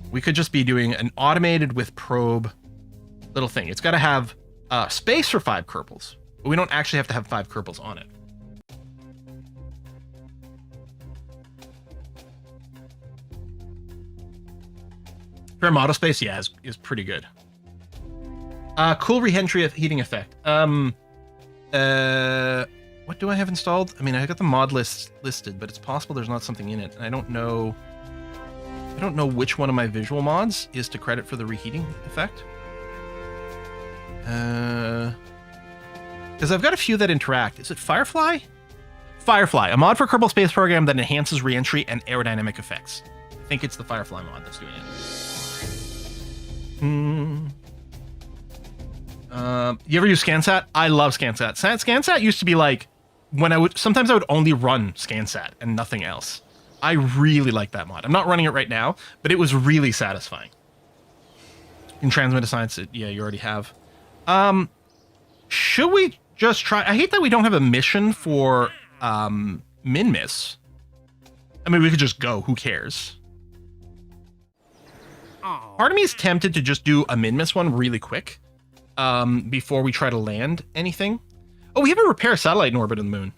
S1: We could just be doing an automated with probe little thing. It's got to have space for 5 Kerbals, but we don't actually have to have 5 Kerbals on it. For model space, yeah, is pretty good. Cool reentry heating effect. What do I have installed? I mean, I got the mod list listed, but it's possible there's not something in it, and I don't know which one of my visual mods is to credit for the reheating effect. Because I've got a few that interact. Is it Firefly? Firefly, a mod for Kerbal Space Program that enhances reentry and aerodynamic effects. I think it's the Firefly mod that's doing it. You ever use ScanSat? I love ScanSat. ScanSat used to be like sometimes I would only run ScanSat and nothing else. I really like that mod. I'm not running it right now, but it was really satisfying. You can transmit a science. Yeah, you already have. Should we just try? I hate that we don't have a mission for Minmus. I mean, we could just go. Who cares? Part of me is tempted to just do a Minmus one really quick before we try to land anything. Oh, we have a repair satellite in orbit of the moon.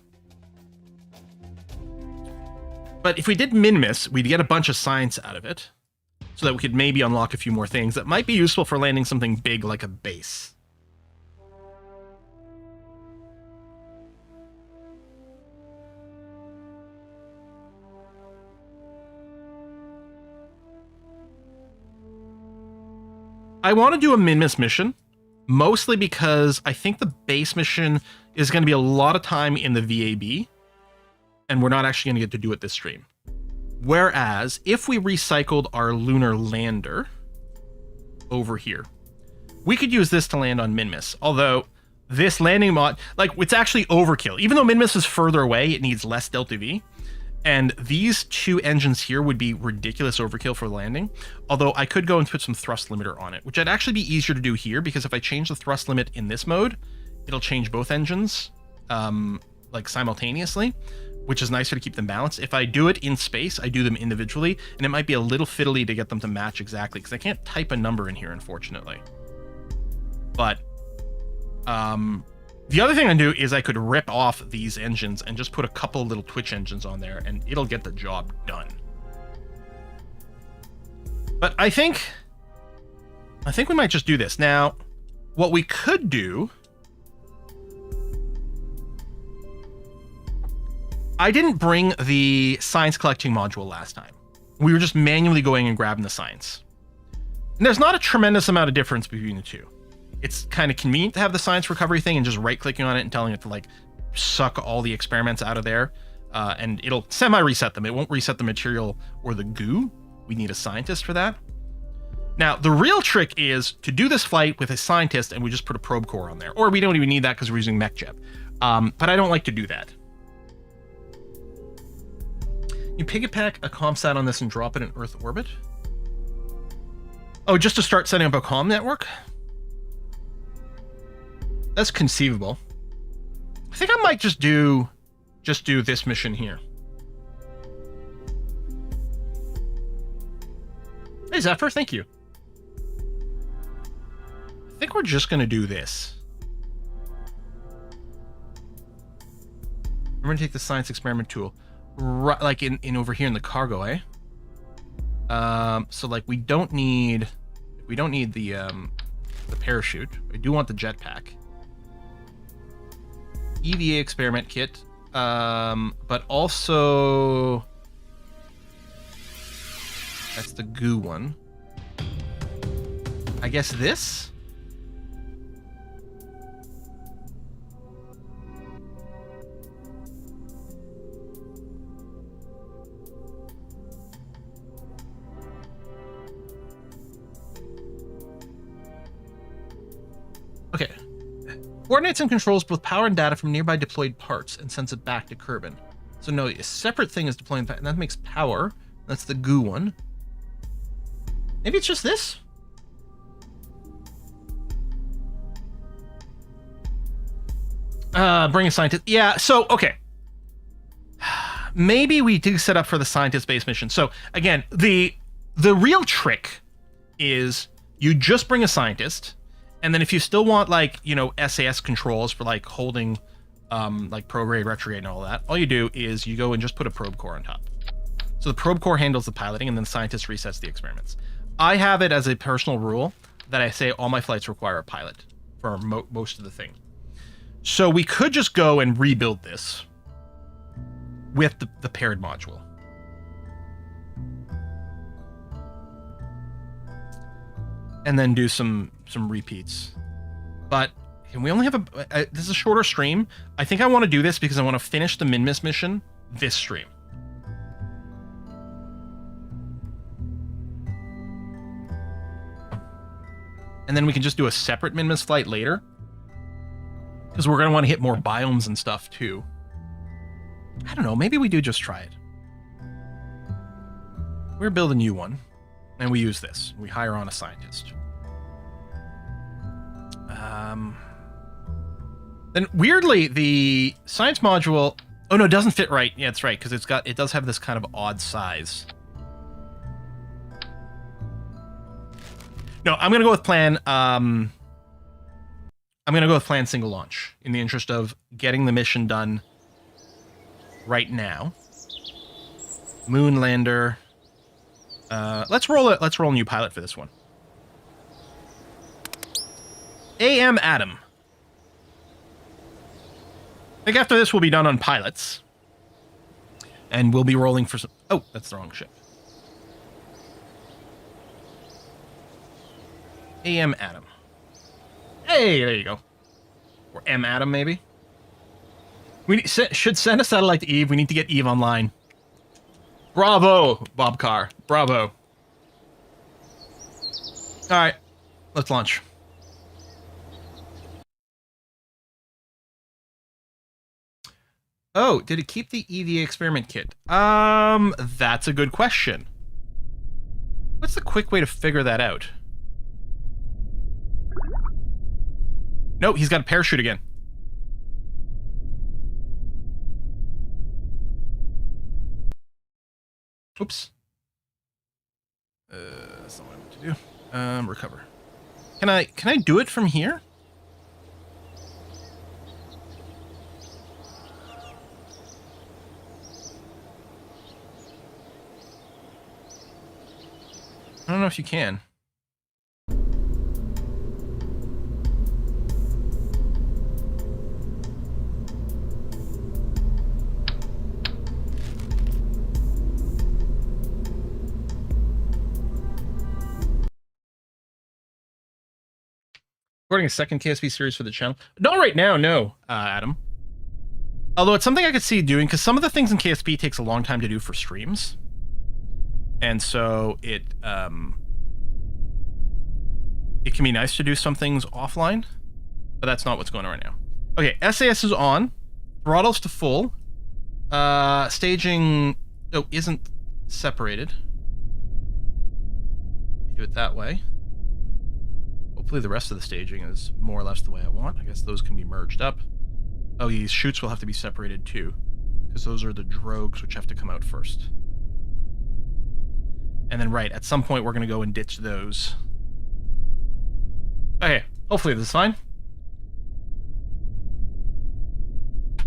S1: But if we did Minmus, we'd get a bunch of science out of it so that we could maybe unlock a few more things that might be useful for landing something big like a base. I want to do a Minmus mission, mostly because I think the base mission is going to be a lot of time in the VAB, and we're not actually going to get to do it this stream. Whereas, if we recycled our lunar lander over here, we could use this to land on Minmus, although this landing mod, like, it's actually overkill. Even though Minmus is further away, it needs less delta V. And these two engines here would be ridiculous overkill for landing. Although I could go and put some thrust limiter on it, which would actually be easier to do here, because if I change the thrust limit in this mode, it'll change both engines like simultaneously, which is nicer to keep them balanced. If I do it in space, I do them individually, and it might be a little fiddly to get them to match exactly, because I can't type a number in here, unfortunately. But the other thing I do is I could rip off these engines and just put a couple little Twitch engines on there, and it'll get the job done. But I think we might just do this. Now, what we could do... I didn't bring the science collecting module last time. We were just manually going and grabbing the science. And there's not a tremendous amount of difference between the two. It's kind of convenient to have the science recovery thing and just right-clicking on it and telling it to, like, suck all the experiments out of there. And it'll semi-reset them. It won't reset the material or the goo. We need a scientist for that. Now, the real trick is to do this flight with a scientist and we just put a probe core on there. Or we don't even need that because we're using MechJeb. But I don't like to do that. You piggyback a ComSat on this and drop it in Earth orbit? Oh, just to start setting up a comm network? That's conceivable. I think I might just do this mission here. Hey, Zephyr, thank you. I think we're just going to do this. We're going to take the science experiment tool. Right, like in over here in the cargo, eh? So like we don't need the parachute. We do want the jetpack. EVA experiment kit, but also that's the goo one. I guess this. Okay. Coordinates and controls both power and data from nearby deployed parts and sends it back to Kerbin. So no, a separate thing is deploying, and that makes power. That's the goo one. Maybe it's just this? Bring a scientist. Yeah, so, okay. Maybe we do set up for the scientist-based mission. So, again, the real trick is you just bring a scientist, and then if you still want, like, you know, SAS controls for, like, holding, like, prograde, retrograde, and all that, all you do is you go and just put a probe core on top. So the probe core handles the piloting, and then the scientist resets the experiments. I have it as a personal rule that I say all my flights require a pilot for most of the thing. So we could just go and rebuild this with the paired module. And then do some repeats. But we only have this is a shorter stream. I think I want to do this because I want to finish the Minmus mission this stream. And then we can just do a separate Minmus flight later. Because we're going to want to hit more biomes and stuff too. I don't know, maybe we do just try it. We're building a new one. And we use this. We hire on a scientist. Then weirdly, the science module... Oh no, it doesn't fit right. Yeah, that's right, because it does have this kind of odd size. No, I'm gonna go with plan. I'm gonna go with plan single launch in the interest of getting the mission done right now. Moon lander. Let's roll a new pilot for this one. AM Adam. I think after this we'll be done on pilots. And we'll be rolling for some... Oh, that's the wrong ship. AM Adam. Hey, there you go. Or M Adam, maybe. We should send a satellite to Eve. We need to get Eve online. Bravo, Bob Carr. Bravo. All right, let's launch. Oh, did it keep the EVA experiment kit? That's a good question. What's the quick way to figure that out? No, he's got a parachute again. Oops. That's not what I meant to do. Recover. Can I do it from here? I don't know if you can. Recording a second KSP series for the channel. Not right now, no, Adam. Although it's something I could see doing, because some of the things in KSP takes a long time to do for streams. And so it can be nice to do some things offline, but that's not what's going on right now. Okay, SAS is on. Throttles to full. Staging isn't separated. Do it that way. Hopefully the rest of the staging is more or less the way I want. I guess those can be merged up. Oh, these chutes will have to be separated too, because those are the drogues which have to come out first. And then, right, at some point we're going to go and ditch those. Okay, hopefully this is fine.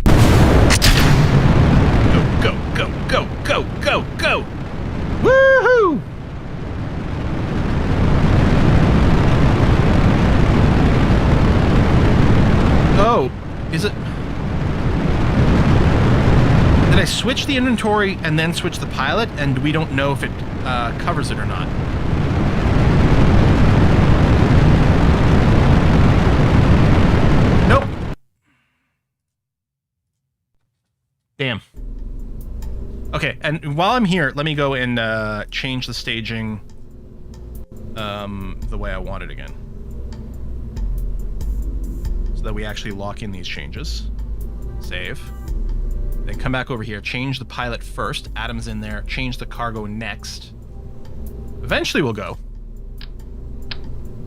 S1: Go, go, go, go, go, go, go! Woohoo! Oh, is it... Did I switch the inventory and then switch the pilot, and we don't know if it covers it or not? Nope. Damn. Okay, and while I'm here, let me go and change the staging the way I want it again. So that we actually lock in these changes. Save. Then come back over here, change the pilot first. Adam's in there. Change the cargo next. Eventually we'll go.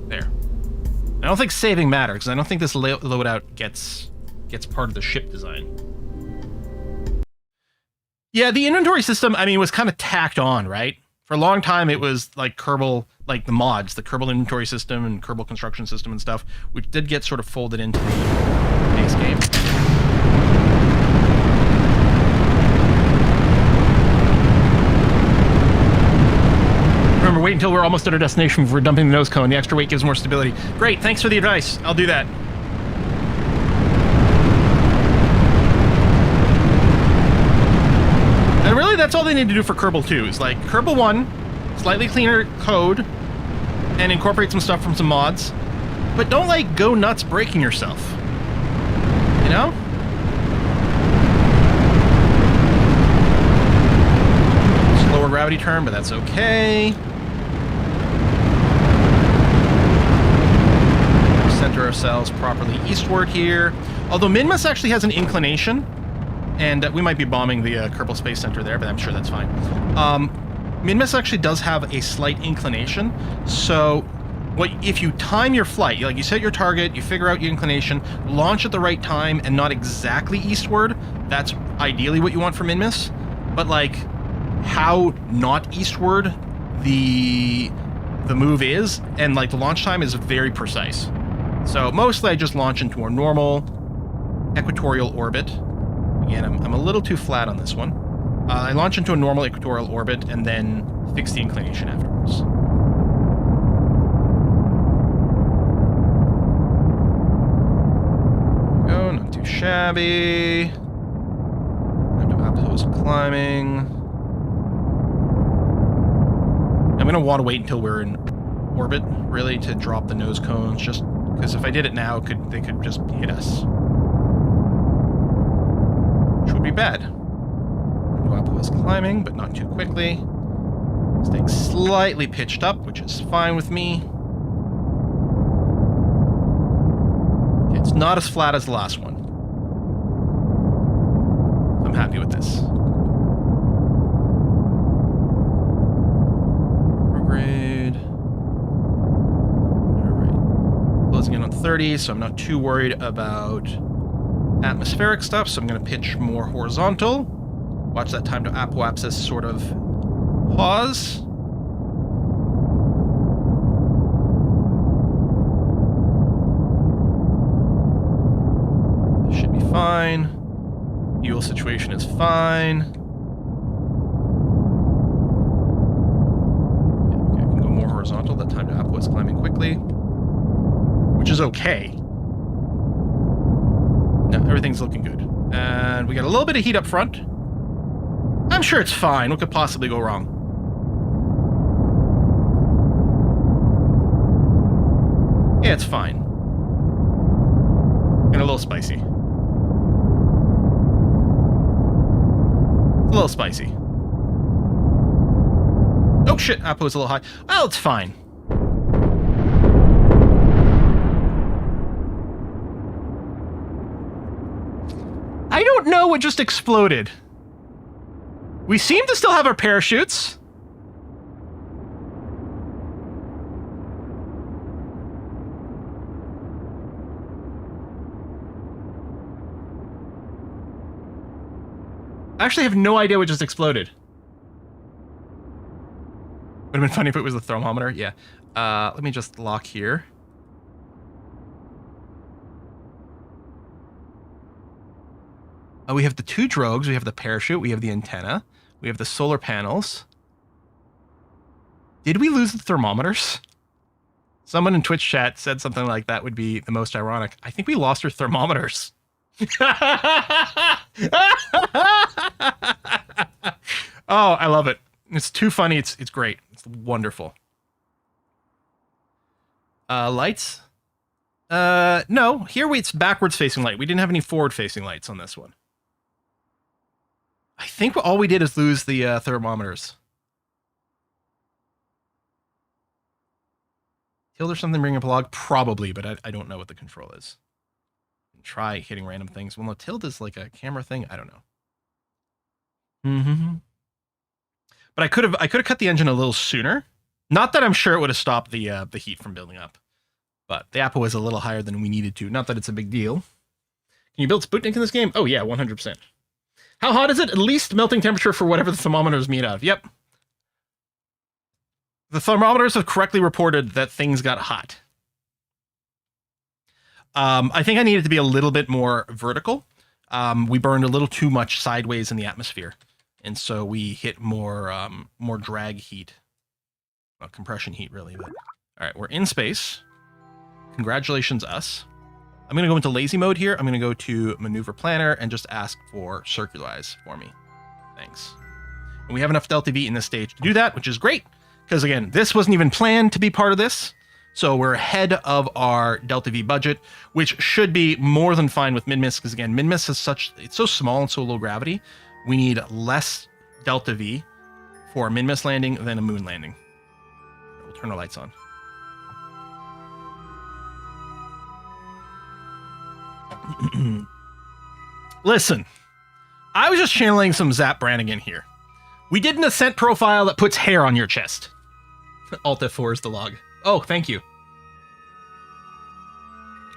S1: There. I don't think saving matters, because I don't think this loadout gets part of the ship design. Yeah, the inventory system, I mean, was kind of tacked on, right? For a long time, it was like Kerbal, like the mods, the Kerbal inventory system and Kerbal construction system and stuff, which did get sort of folded into the base game. Remember, wait until we're almost at our destination before dumping the nose cone. The extra weight gives more stability. Great, thanks for the advice. I'll do that. And really, that's all they need to do for Kerbal 2. Is like, Kerbal 1, slightly cleaner code, and incorporate some stuff from some mods. But don't, like, go nuts breaking yourself. You know? Slower gravity turn, but that's okay. Center ourselves properly eastward here. Although Minmus actually has an inclination, and we might be bombing the Kerbal Space Center there, but I'm sure that's fine. Minmus actually does have a slight inclination, so if you time your flight, like you set your target, you figure out your inclination, launch at the right time and not exactly eastward, that's ideally what you want for Minmus. But like how not eastward the move is, and like the launch time is very precise. So mostly I just launch into a normal equatorial orbit. Again, I'm a little too flat on this one. I launch into a normal equatorial orbit and then fix the inclination afterwards. Go, not too shabby. Time to opposite climbing. I'm going to want to wait until we're in orbit, really, to drop the nose cones, just because if I did it now, they could just hit us. Which would be bad. Waterfall climbing, but not too quickly. Staying slightly pitched up, which is fine with me. It's not as flat as the last one. I'm happy with this. Prograde. Alright. Closing in on 30, so I'm not too worried about atmospheric stuff, so I'm going to pitch more horizontal. Watch that time to apoapsis sort of pause. This should be fine. Fuel situation is fine. Okay, I can go more horizontal. That time to apo is climbing quickly, which is okay. No, everything's looking good. And we got a little bit of heat up front. I'm sure it's fine. What could possibly go wrong? Yeah, it's fine. And a little spicy. It's a little spicy. Oh shit, Apo's a little high. Well, it's fine. I don't know what just exploded. We seem to still have our parachutes. I actually have no idea what just exploded. Would have been funny if it was the thermometer. Yeah. Let me just lock here. We have the two drogues, we have the parachute, we have the antenna, we have the solar panels. Did we lose the thermometers? Someone in Twitch chat said something like that would be the most ironic. I think we lost our thermometers. Oh, I love it. It's too funny. It's great. It's wonderful. Lights? No. Here it's backwards facing light. We didn't have any forward facing lights on this one. I think all we did is lose the thermometers. Tilde or something bring up a log? Probably, but I don't know what the control is. Try hitting random things. Well, no, tilde is like a camera thing. I don't know. But I could have cut the engine a little sooner. Not that I'm sure it would have stopped the heat from building up. But the Apo is a little higher than we needed to. Not that it's a big deal. Can you build Sputnik in this game? Oh yeah, 100%. How hot is it? At least melting temperature for whatever the thermometer is made out of. Yep. The thermometers have correctly reported that things got hot. I think I needed to be a little bit more vertical. We burned a little too much sideways in the atmosphere. And so we hit more drag heat. Well, compression heat, really. But all right, we're in space. Congratulations, us. I'm going to go into lazy mode here. I'm going to go to maneuver planner and just ask for circularize for me. Thanks. And we have enough delta V in this stage to do that, which is great. Because again, this wasn't even planned to be part of this. So we're ahead of our delta V budget, which should be more than fine with Minmus. Because again, Minmus is it's so small and so low gravity. We need less delta V for a Minmus landing than a moon landing. We'll turn our lights on. Listen, I was just channeling some Zap Brannigan here. We did an ascent profile that puts hair on your chest. Alt F4 is the log. Oh, thank you.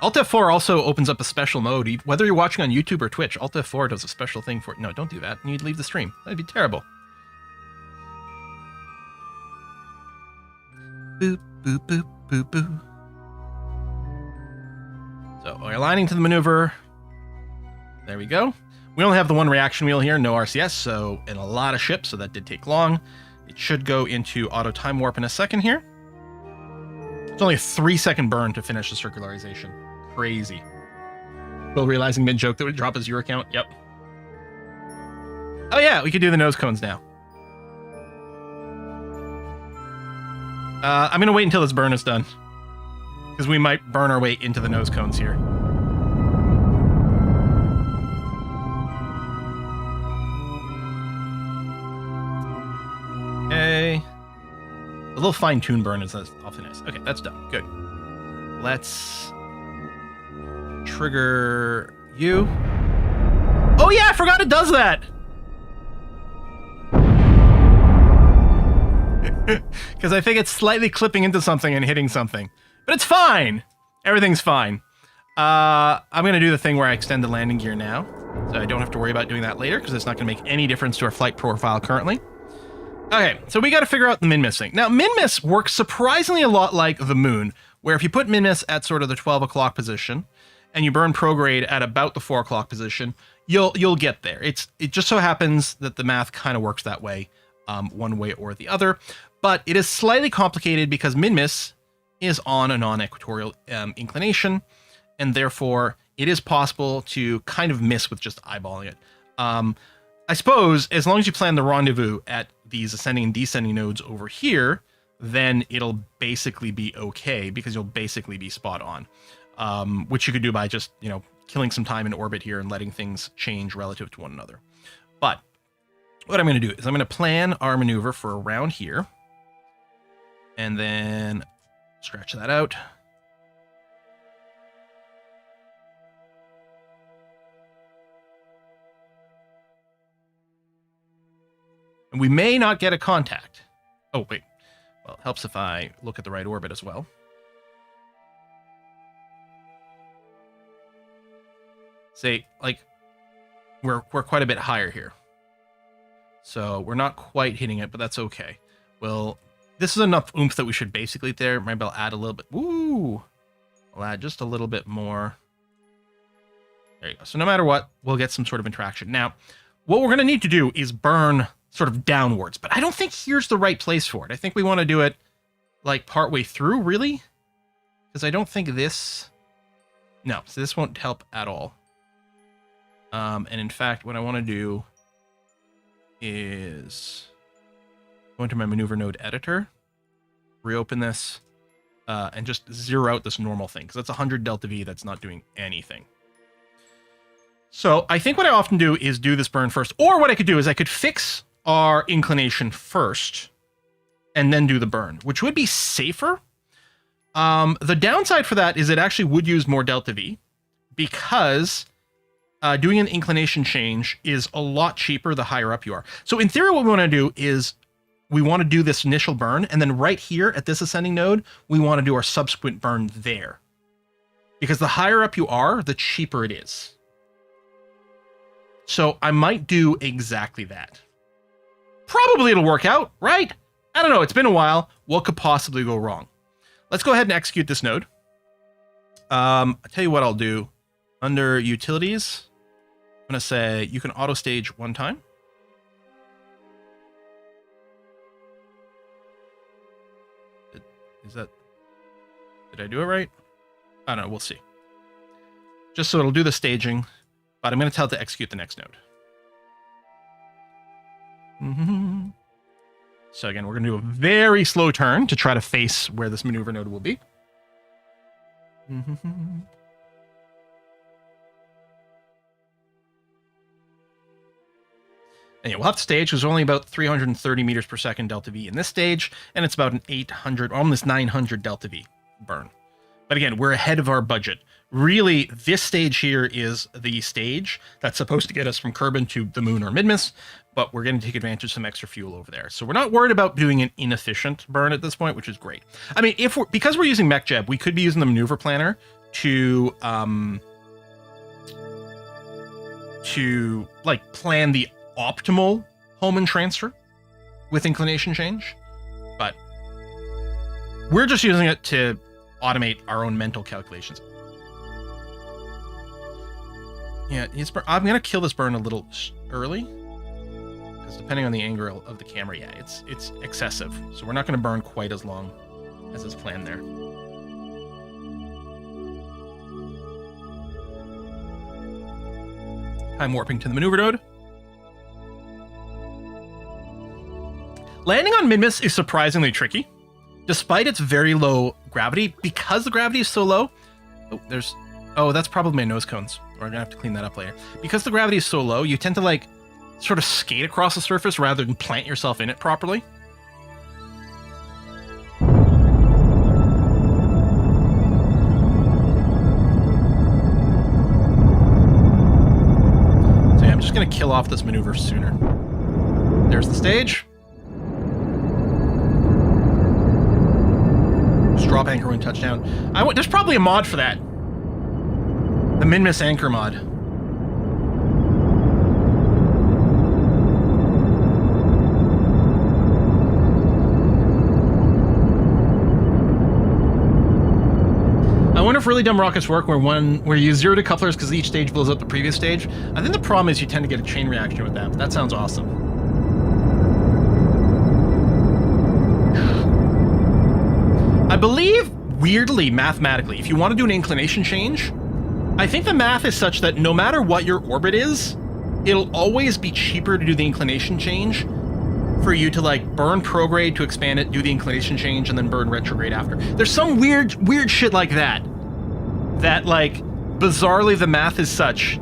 S1: Alt F4 also opens up a special mode. Whether you're watching on YouTube or Twitch, Alt F4 does a special thing for it. No, don't do that. You'd leave the stream. That'd be terrible. Boop, boop, boop, boop, boop. So we're aligning to the maneuver. There we go. We only have the one reaction wheel here, no RCS, so in a lot of ships, so that did take long. It should go into auto time warp in a second here. It's only a 3-second burn to finish the circularization. Crazy. Will realizing mid-joke that would drop his viewer count. Yep. Oh yeah, we could do the nose cones now. I'm going to wait until this burn is done. Because we might burn our way into the nose cones here. Okay. A little fine-tuned burn is awfully nice. Okay, that's done. Good. Let's trigger you. Oh yeah, I forgot it does that! Because I think it's slightly clipping into something and hitting something. But it's fine! Everything's fine. I'm going to do the thing where I extend the landing gear now. So I don't have to worry about doing that later, because it's not going to make any difference to our flight profile currently. Okay, so we got to figure out the Minmus thing. Now, Minmus works surprisingly a lot like the moon, where if you put Minmus at sort of the 12 o'clock position, and you burn prograde at about the 4 o'clock position, you'll get there. It just so happens that the math kind of works that way, one way or the other. But it is slightly complicated because Minmus is on a non-equatorial inclination, and therefore it is possible to kind of miss with just eyeballing it. I suppose as long as you plan the rendezvous at these ascending and descending nodes over here, then it'll basically be okay because you'll basically be spot on, which you could do by just, killing some time in orbit here and letting things change relative to one another. But what I'm going to do is I'm going to plan our maneuver for around here, and then stretch that out. And we may not get a contact. Oh, wait. Well, it helps if I look at the right orbit as well. Say, we're quite a bit higher here. So we're not quite hitting it, but that's okay. Well, this is enough oomph that we should basically there. Maybe I'll add a little bit. Woo! I'll add just a little bit more. There you go. So no matter what, we'll get some sort of interaction. Now, what we're going to need to do is burn sort of downwards, but I don't think here's the right place for it. I think we want to do it partway through, really? Because I don't think this... No, so this won't help at all. And in fact, what I want to do is go into my maneuver node editor, reopen this, and just zero out this normal thing, because that's 100 delta V that's not doing anything. So I think what I often do is do this burn first, or what I could do is I could fix our inclination first and then do the burn, which would be safer. The downside for that is it actually would use more delta V, because doing an inclination change is a lot cheaper the higher up you are. So in theory, what we want to do is we want to do this initial burn, and then right here at this ascending node, we want to do our subsequent burn there. Because the higher up you are, the cheaper it is. So I might do exactly that. Probably it'll work out, right? I don't know, it's been a while. What could possibly go wrong? Let's go ahead and execute this node. I'll tell you what I'll do. Under utilities, I'm going to say you can auto stage 1 time. Is that... Did I do it right? I don't know. We'll see. Just so it'll do the staging, but I'm going to tell it to execute the next node. So again, we're going to do a very slow turn to try to face where this maneuver node will be. And yeah, we'll have to stage. There's only about 330 meters per second delta V in this stage, and it's about an 800, almost 900 delta V burn. But again, we're ahead of our budget. Really, this stage here is the stage that's supposed to get us from Kerbin to the moon or Minmus, but we're going to take advantage of some extra fuel over there. So we're not worried about doing an inefficient burn at this point, which is great. I mean, because we're using MechJeb, we could be using the maneuver planner to like plan the optimal home and transfer with inclination change, but we're just using it to automate our own mental calculations. Yeah, I'm gonna kill this burn a little early because depending on the angle of the camera, yeah, it's excessive. So we're not gonna burn quite as long as is planned there. I'm warping to the maneuver node. Landing on Minmus is surprisingly tricky. Despite its very low gravity, because the gravity is so low, that's probably my nose cones. We're gonna have to clean that up later. Because the gravity is so low, you tend to like sort of skate across the surface rather than plant yourself in it properly. So yeah, I'm just gonna kill off this maneuver sooner. There's the stage. Drop anchor when touchdown. There's probably a mod for that. The Minmus anchor mod. I wonder if really dumb rockets work where you use zero decouplers because each stage blows up the previous stage. I think the problem is you tend to get a chain reaction with that. But that sounds awesome. I believe, weirdly, mathematically, if you want to do an inclination change, I think the math is such that no matter what your orbit is, it'll always be cheaper to do the inclination change for you to like burn prograde to expand it, do the inclination change, and then burn retrograde after. There's some weird shit like that. That like, bizarrely the math is such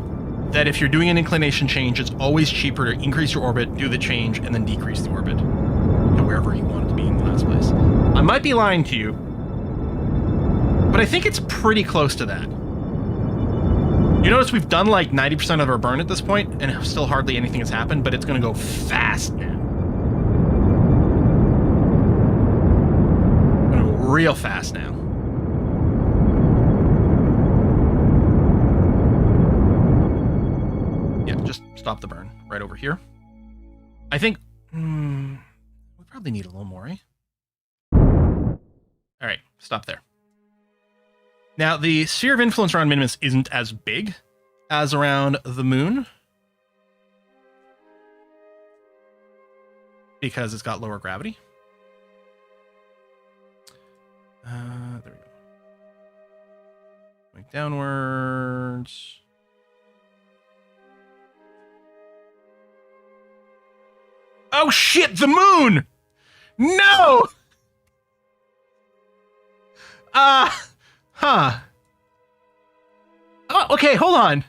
S1: that if you're doing an inclination change, it's always cheaper to increase your orbit, do the change, and then decrease the orbit to wherever you want it to be in the last place. I might be lying to you, but I think it's pretty close to that. You notice we've done like 90% of our burn at this point, and still hardly anything has happened, but it's going to go fast now. Gonna go real fast now. Yeah, just stop the burn right over here. I think we probably need a little more, eh? All right, stop there. Now, the sphere of influence around Minmus isn't as big as around the moon because it's got lower gravity. There we go. Going downwards. Oh shit, the moon! No! Oh, okay, hold on.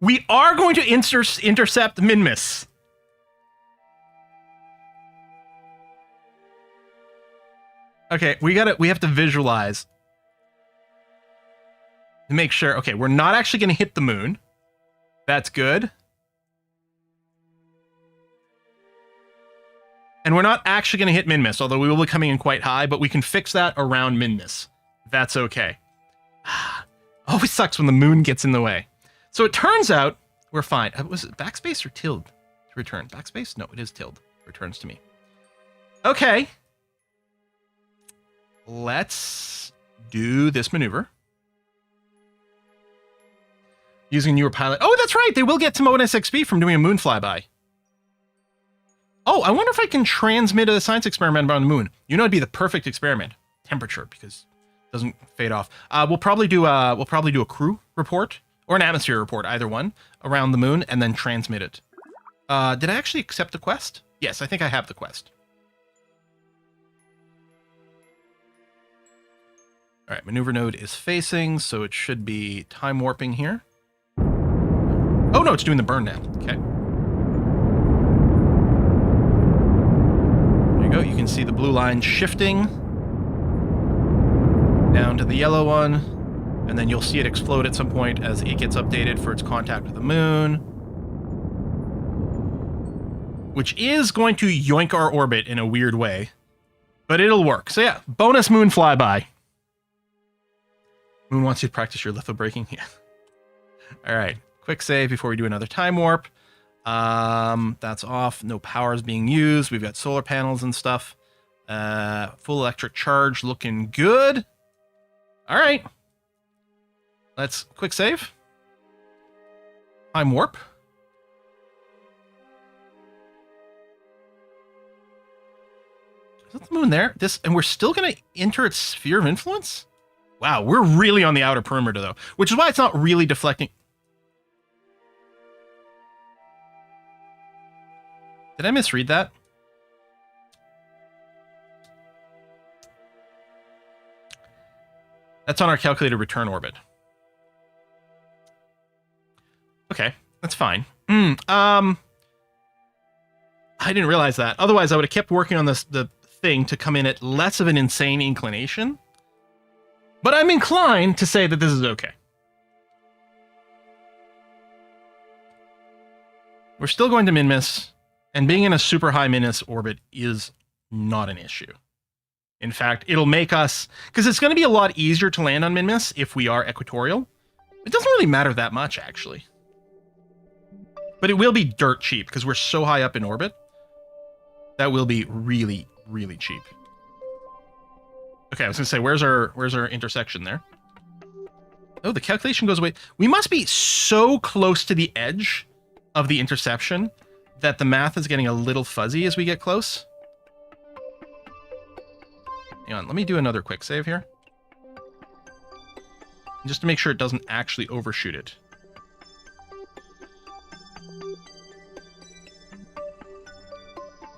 S1: We are going to intercept Minmus. Okay, we have to visualize to make sure. Okay, we're not actually going to hit the moon. That's good. And we're not actually going to hit Minmus, although we will be coming in quite high, but we can fix that around Minmus. That's okay. Always sucks when the moon gets in the way. So it turns out we're fine. Was it backspace or tilde to return? Backspace? No, it is tilde. Returns to me. Okay. Let's do this maneuver. Using newer pilot. Oh, that's right. They will get to mode SXP from doing a moon flyby. Oh, I wonder if I can transmit a science experiment on the moon. You know, it'd be the perfect experiment. temperature because it doesn't fade off. We'll probably do a crew report or an atmosphere report, either one, around the moon, and then transmit it. Did I actually accept the quest? Yes, I think I have the quest. All right, maneuver node is facing, so it should be time warping here. Oh no, it's doing the burn now. Okay. There you go. You can see the blue line shifting down to the yellow one, and then you'll see it explode at some point as it gets updated for its contact with the moon, which is going to yoink our orbit in a weird way, but it'll work. So yeah, bonus moon flyby. Moon wants you to practice your lithobraking. Yeah. All right. Quick save before we do another time warp. That's off. No power is being used. We've got solar panels and stuff. Full electric charge looking good. All right. Let's quick save. Time warp. Is that the moon there? And we're still going to enter its sphere of influence? Wow, we're really on the outer perimeter, though, which is why it's not really deflecting. Did I misread that? That's on our calculated return orbit. Okay, that's fine. I didn't realize that. Otherwise, I would have kept working on the thing to come in at less of an insane inclination. But I'm inclined to say that this is okay. We're still going to Minmus, and being in a super high Minmus orbit is not an issue. In fact, it'll make us, because it's going to be a lot easier to land on Minmus if we are equatorial. It doesn't really matter that much, actually. But it will be dirt cheap, because we're so high up in orbit. That will be really, really cheap. Okay, I was going to say, where's our intersection there? Oh, the calculation goes away. We must be so close to the edge of the interception that the math is getting a little fuzzy as we get close. Hang on, let me do another quick save here. Just to make sure it doesn't actually overshoot it.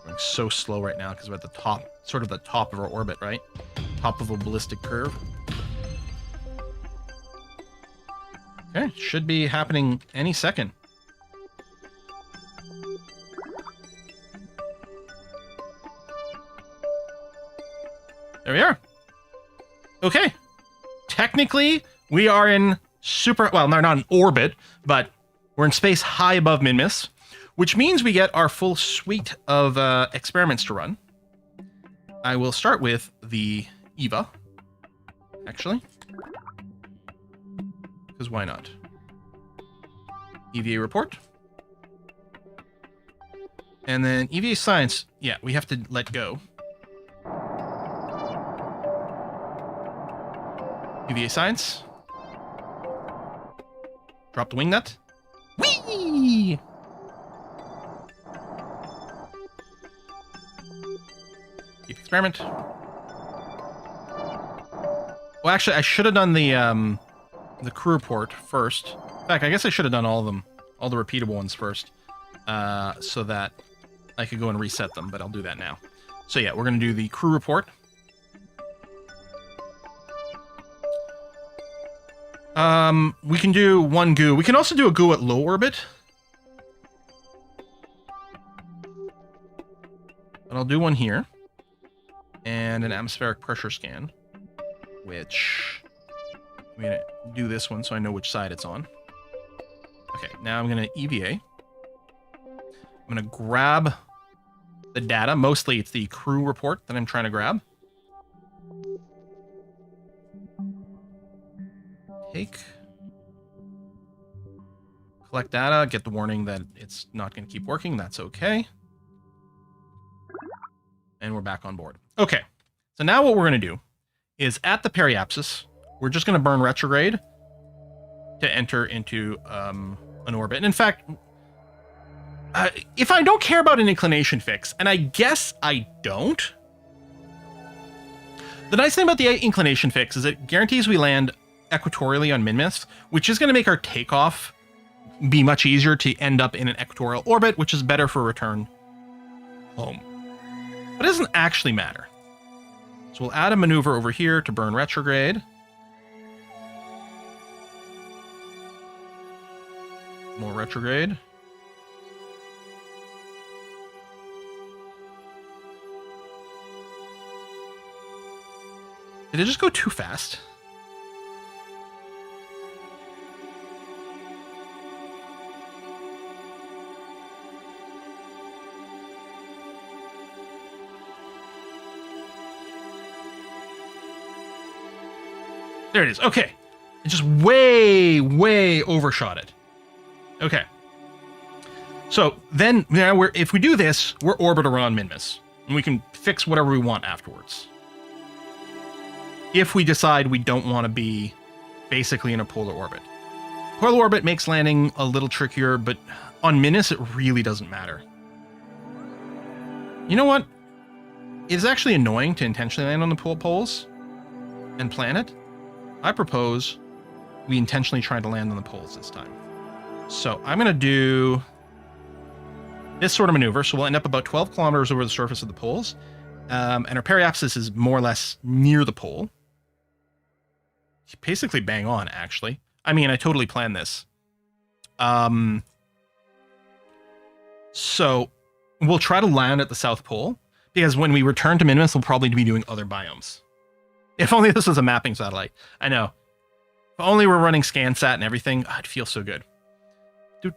S1: Going so slow right now because we're at the top, sort of the top of our orbit, right? Top of a ballistic curve. Okay, should be happening any second. There we are. Okay. Technically, we are in super... Well, not in orbit, but we're in space high above Minmus, which means we get our full suite of experiments to run. I will start with the EVA, actually. Because why not? EVA report. And then EVA science, yeah, we have to let go. EVA science. Drop the wing nut. Whee! Keep experiment. Well, actually, I should have done the crew report first. In fact, I guess I should have done all of them, all the repeatable ones first, so that I could go and reset them, but I'll do that now. So yeah, we're going to do the crew report. We can do one goo. We can also do a goo at low orbit. But I'll do one here. And an atmospheric pressure scan. Which... I'm going to do this one so I know which side it's on. Okay, now I'm going to EVA. I'm going to grab the data. Mostly it's the crew report that I'm trying to grab. Take. Collect data, get the warning that it's not going to keep working. That's okay. And we're back on board. Okay, so now what we're going to do is at the periapsis, we're just going to burn retrograde to enter into an orbit. And in fact, if I don't care about an inclination fix, and I guess I don't, The nice thing about the inclination fix is it guarantees we land equatorially on Minmus, which is going to make our takeoff be much easier to end up in an equatorial orbit, which is better for return home. But it doesn't actually matter. So we'll add a maneuver over here to burn retrograde. More retrograde. Did it just go too fast? There it is. Okay. It just way, way overshot it. Okay. So then, now if we do this, we're orbit around Minmus, and we can fix whatever we want afterwards. If we decide we don't want to be basically in a polar orbit. Polar orbit makes landing a little trickier, but on Minmus, it really doesn't matter. You know what? It's actually annoying to intentionally land on the poles and plan it. I propose we intentionally try to land on the poles this time. So I'm going to do this sort of maneuver. So we'll end up about 12 kilometers over the surface of the poles. And our periapsis is more or less near the pole. Basically bang on, actually. I mean, I totally planned this. So we'll try to land at the South Pole, because when we return to Minmus, we'll probably be doing other biomes. If only this was a mapping satellite. I know. If only we're running ScanSat and everything, I'd feel so good. But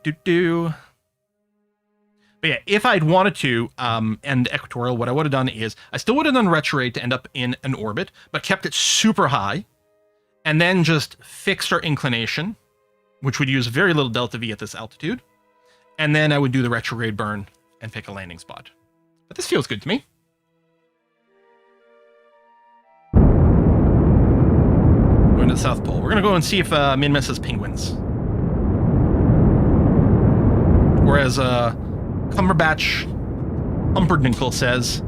S1: yeah, if I'd wanted to end equatorial, what I would have done is I still would have done retrograde to end up in an orbit, but kept it super high, and then just fixed our inclination, which would use very little delta V at this altitude. And then I would do the retrograde burn and pick a landing spot. But this feels good to me. Going to the South Pole. We're going to go and see if Minmus has penguins. Or as Cumberbatch Humperdinckle says,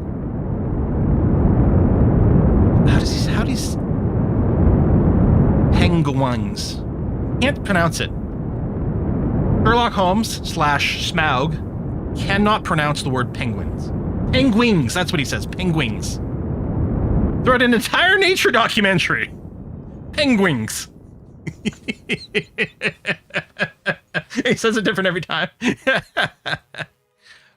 S1: how do you penguins? Can't pronounce it. Sherlock Holmes / Smaug cannot pronounce the word penguins. Penguins, that's what he says, penguins. Throughout an entire nature documentary. Penguins. He says it different every time.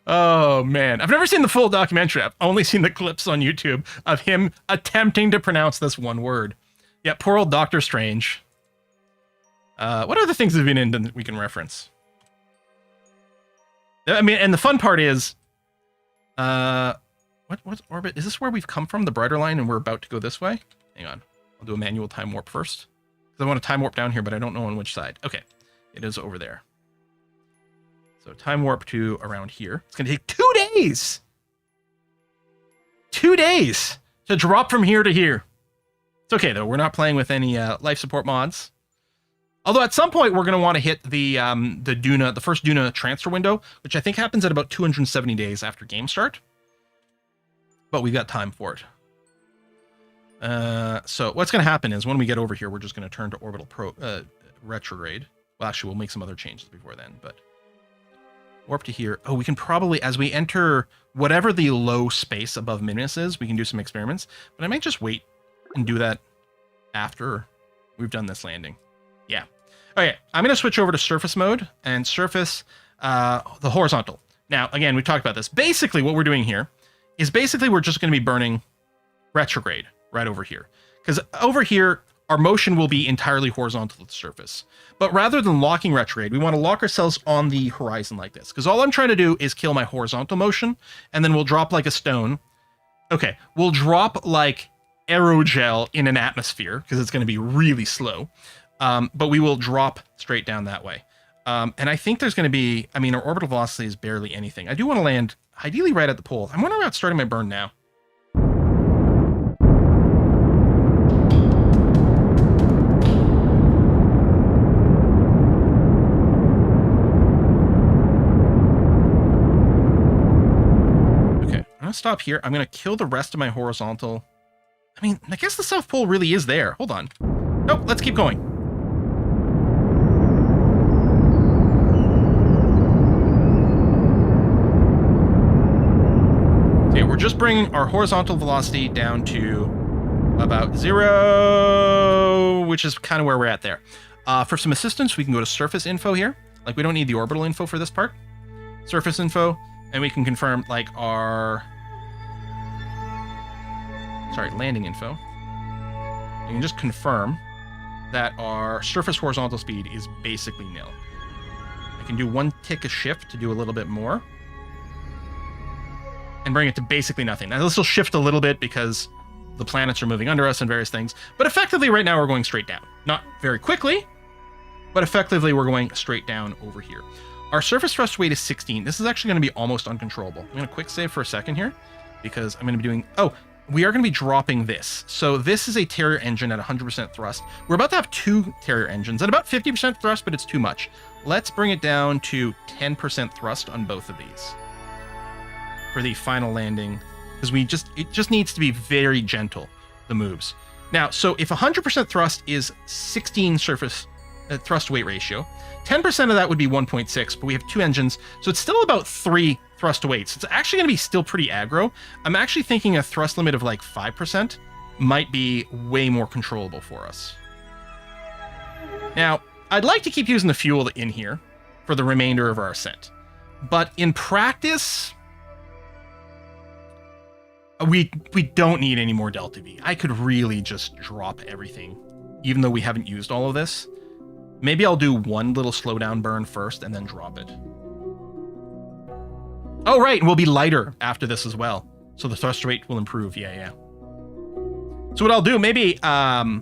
S1: Oh, man. I've never seen the full documentary. I've only seen the clips on YouTube of him attempting to pronounce this one word. Yeah, poor old Doctor Strange. What other things have been in that we can reference? I mean, and the fun part is, what's orbit? Is this where we've come from, the brighter line, and we're about to go this way? Hang on. I'll do a manual time warp first. Because I want to time warp down here, but I don't know on which side. Okay. It is over there. So time warp to around here. It's going to take 2 days. 2 days to drop from here to here. It's okay, though. We're not playing with any life support mods. Although at some point, we're going to want to hit the first Duna transfer window, which I think happens at about 270 days after game start. But we've got time for it. So what's going to happen is when we get over here, we're just going to turn to orbital retrograde. Well, actually, we'll make some other changes before then, but warp to here. Oh, we can probably, as we enter whatever the low space above Minmus is, we can do some experiments, but I might just wait and do that after we've done this landing. Yeah. Okay, I'm going to switch over to surface mode and surface the horizontal. Now, again, we talked about this. Basically, what we're doing here is we're just going to be burning retrograde right over here. Because over here, our motion will be entirely horizontal to the surface. But rather than locking retrograde, we want to lock ourselves on the horizon like this. Because all I'm trying to do is kill my horizontal motion, and then we'll drop like a stone. Okay, we'll drop like aerogel in an atmosphere, because it's going to be really slow. But we will drop straight down that way. And I think there's going to be, I mean, our orbital velocity is barely anything. I do want to land ideally right at the pole. I'm wondering about starting my burn now. Okay, I'm going to stop here. I'm going to kill the rest of my horizontal I mean, I guess the South Pole really is there. Hold on. Nope, let's keep going. Okay, we're just bringing our horizontal velocity down to about 0, which is kind of where we're at there. For some assistance, we can go to surface info here. Like, we don't need the orbital info for this part. Surface info, and we can confirm, like, our... Sorry, landing info. You can just confirm that our surface horizontal speed is basically nil. I can do 1 tick of shift to do a little bit more. And bring it to basically nothing. Now, this will shift a little bit because the planets are moving under us and various things. But effectively, right now, we're going straight down. Not very quickly, but effectively, we're going straight down over here. Our surface thrust weight is 16. This is actually going to be almost uncontrollable. I'm going to quick save for a second here because I'm going to be doing... Oh, we are going to be dropping this. So this is a Terrier engine at 100% thrust. We're about to have 2 Terrier engines at about 50% thrust, but it's too much. Let's bring it down to 10% thrust on both of these for the final landing, because it just needs to be very gentle, the moves. Now, so if 100% thrust is 16 surface thrust weight ratio, 10% of that would be 1.6, but we have 2 engines, so it's still about 3 thrust to weights. It's actually going to be still pretty aggro. I'm actually thinking a thrust limit of like 5% might be way more controllable for us. Now, I'd like to keep using the fuel in here for the remainder of our ascent, but in practice, we don't need any more Delta V. I could really just drop everything, even though we haven't used all of this. Maybe I'll do 1 little slowdown burn first and then drop it. Oh, right, and we'll be lighter after this as well. So the thrust rate will improve, yeah. So what I'll do, maybe where's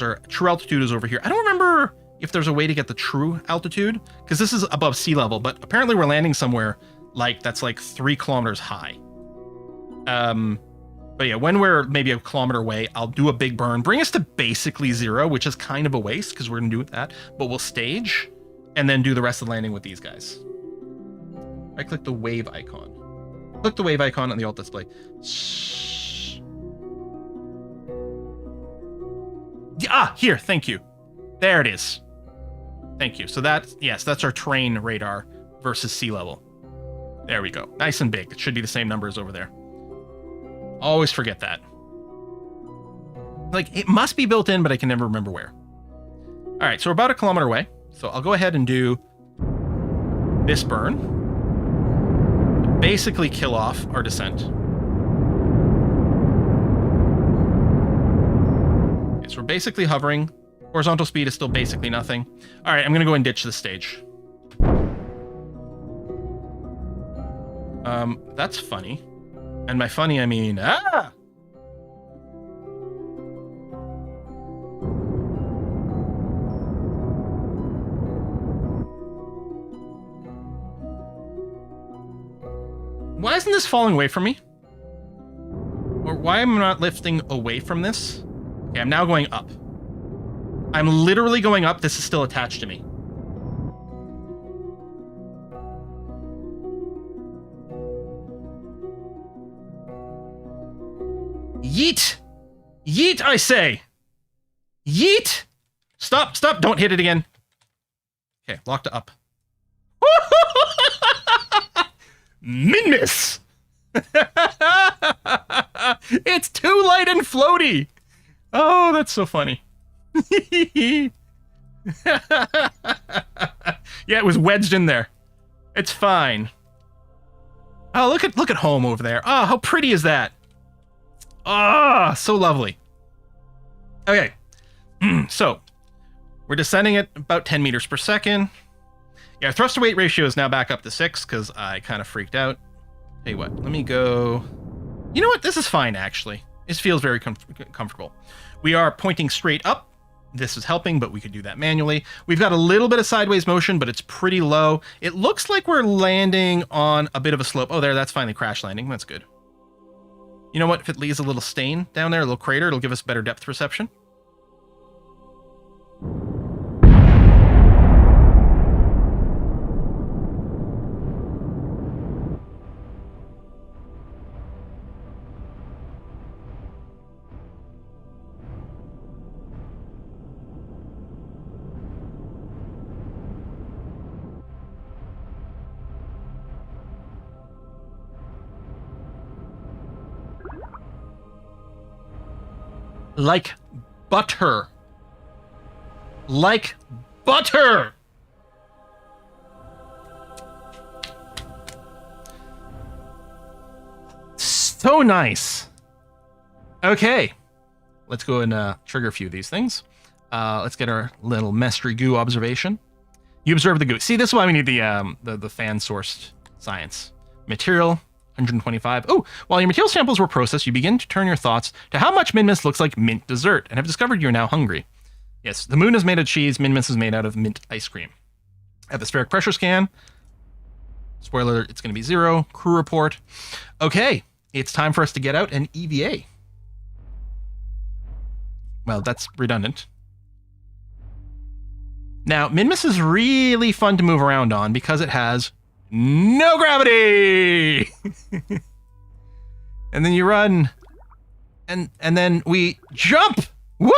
S1: our true altitude is over here. I don't remember if there's a way to get the true altitude, because this is above sea level, but apparently we're landing somewhere that's like 3 kilometers high. But yeah, when we're maybe a kilometer away, I'll do a big burn, bring us to basically 0, which is kind of a waste because we're going to do that, but we'll stage and then do the rest of the landing with these guys. I click the wave icon. Click the wave icon on the alt display. Here, thank you. There it is. Thank you. So that's our train radar versus sea level. There we go. Nice and big. It should be the same numbers over there. Always forget that. Like, it must be built in, but I can never remember where. All right, so we're about a kilometer away. So I'll go ahead and do this burn. Basically kill off our descent. Okay, so we're basically hovering. Horizontal speed is still basically nothing. All right, I'm going to go and ditch the stage. That's funny. And by funny, I mean, Why isn't this falling away from me? Or why am I not lifting away from this? Okay, I'm now going up. I'm literally going up. This is still attached to me. Yeet! Yeet, I say! Yeet! Stop, stop, don't hit it again. Okay, locked it up. Minmus! It's too light and floaty! Oh, that's so funny. Yeah, it was wedged in there. It's fine. Oh, look at home over there. Oh, how pretty is that? Ah, oh, so lovely. Okay, so we're descending at about 10 meters per second. Yeah, thrust to weight ratio is now back up to 6 because I kind of freaked out. Tell you what, let me go. You know what? This is fine, actually. This feels very comfortable. We are pointing straight up. This is helping, but we could do that manually. We've got a little bit of sideways motion, but it's pretty low. It looks like we're landing on a bit of a slope. Oh, there, that's finally crash landing. That's good. You know what? If it leaves a little stain down there, a little crater, it'll give us better depth perception. Like butter. Like butter! So nice. Okay. Let's go and trigger a few of these things. Let's get our little mystery goo observation. You observe the goo. See, this is why we need the fan-sourced science. Material, 125. Oh, while your material samples were processed, you begin to turn your thoughts to how much Minmus looks like mint dessert, and have discovered you're now hungry. Yes, the moon is made of cheese. Minmus is made out of mint ice cream. Atmospheric pressure scan. Spoiler, it's going to be 0. Crew report. Okay, it's time for us to get out an EVA. Well, that's redundant. Now, Minmus is really fun to move around on because it has no gravity! And then you run, and then we jump! Woo!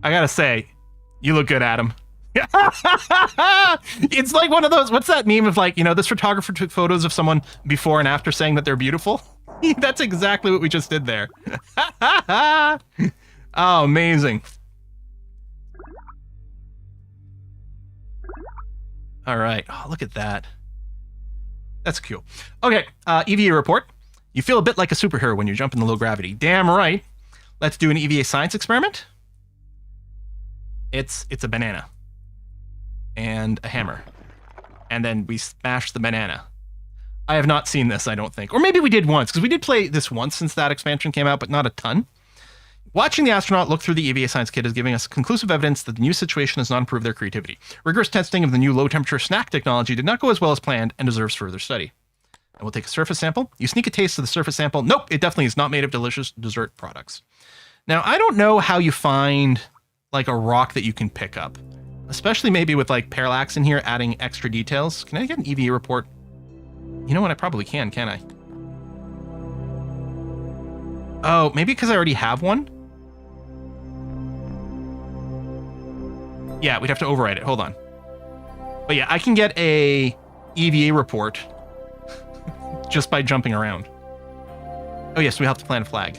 S1: I gotta say, you look good, Adam. It's like one of those, what's that meme of like, you know, this photographer took photos of someone before and after saying that they're beautiful? That's exactly what we just did there. Oh, amazing. All right. Oh, look at that. That's cool. Okay, EVA report. You feel a bit like a superhero when you jump into low gravity. Damn right. Let's do an EVA science experiment. It's a banana. And a hammer. And then we smash the banana. I have not seen this, I don't think. Or maybe we did once, because we did play this once since that expansion came out, but not a ton. Watching the astronaut look through the EVA Science Kit is giving us conclusive evidence that the new situation has not improved their creativity. Rigorous testing of the new low-temperature snack technology did not go as well as planned and deserves further study. And we'll take a surface sample. You sneak a taste of the surface sample. Nope, it definitely is not made of delicious dessert products. Now, I don't know how you find, like, a rock that you can pick up. Especially maybe with, like, Parallax in here adding extra details. Can I get an EVA report? You know what? I probably can't I? Oh, maybe because I already have one? Yeah, we'd have to override it. Hold on. But yeah, I can get a EVA report just by jumping around. Oh yes, we have to plant a flag.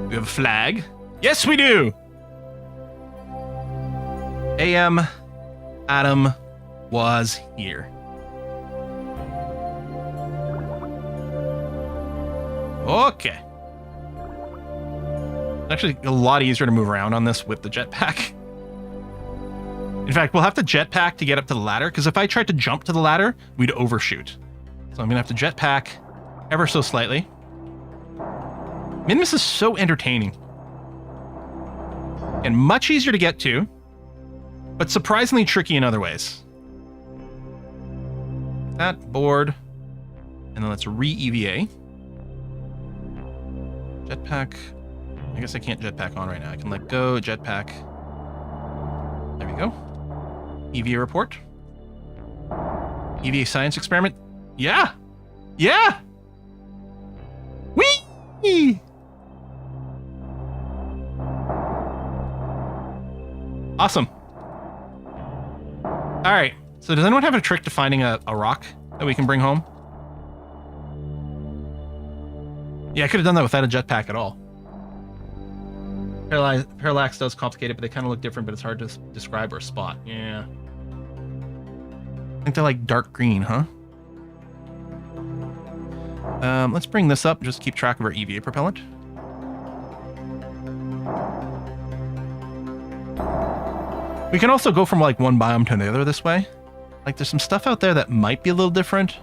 S1: We have a flag. Yes, we do! AM Adam was here. Okay. It's actually a lot easier to move around on this with the jetpack. In fact, we'll have to jetpack to get up to the ladder, because if I tried to jump to the ladder, we'd overshoot. So I'm going to have to jetpack ever so slightly. Minmus is so entertaining. And much easier to get to, but surprisingly tricky in other ways. That board. And then let's re-EVA. Jetpack. I guess I can't jetpack on right now. I can let go, jetpack. There we go. EVA report. EVA science experiment. Yeah! Yeah! Whee! Awesome. Alright, so does anyone have a trick to finding a rock that we can bring home? Yeah, I could have done that without a jetpack at all. Parallax does complicate it, but they kind of look different, but it's hard to describe or spot. Yeah. I think they're like dark green, huh? Let's bring this up, just keep track of our EVA propellant. We can also go from like one biome to the other this way. Like there's some stuff out there that might be a little different.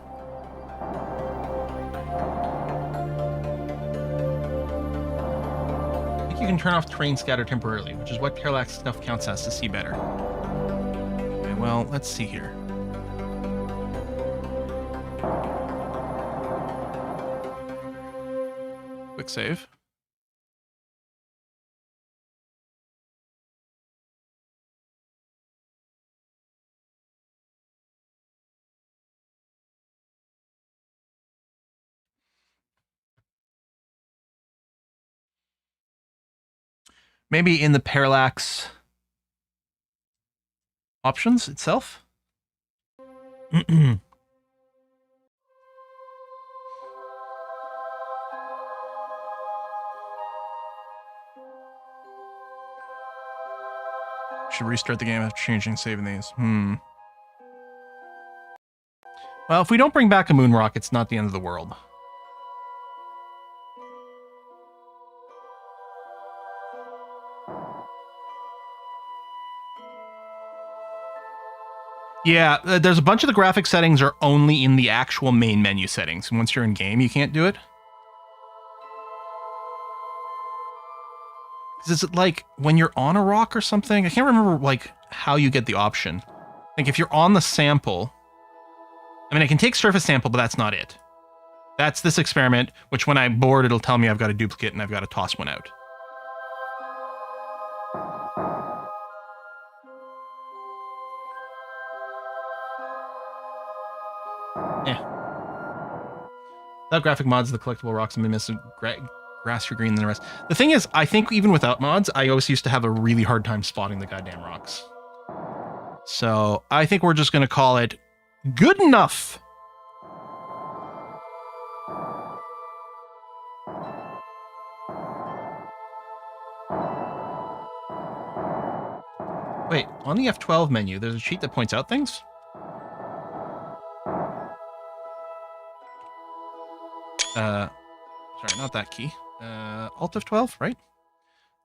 S1: I think you can turn off terrain scatter temporarily, which is what Parallax stuff counts as to see better. Okay, well, let's see here. Quick save. Maybe in the Parallax Options itself? Should restart the game after changing, saving these. Well, if we don't bring back a moon rock, it's not the end of the world. Yeah, there's a bunch of the graphic settings are only in the actual main menu settings. And once you're in game, you can't do it. Is it like when you're on a rock or something? I can't remember like how you get the option. Like if you're on the sample, I mean, I can take surface sample, but that's not it. That's this experiment, which when I board, it'll tell me I've got a duplicate and I've got to toss one out. Without graphic mods, the collectible rocks and Minmus grass are green than the rest. The thing is, I think even without mods, I always used to have a really hard time spotting the goddamn rocks. So I think we're just going to call it good enough. Wait, on the F12 menu, there's a sheet that points out things? Sorry, not that key. Alt F12, right?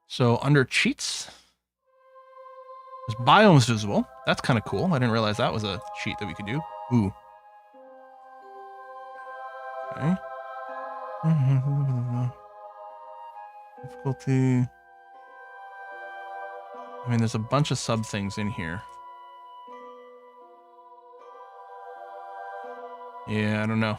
S1: So under cheats, there's biomes visible. That's kind of cool. I didn't realize that was a cheat that we could do. Ooh. Okay. Difficulty. I mean, there's a bunch of sub things in here. Yeah, I don't know.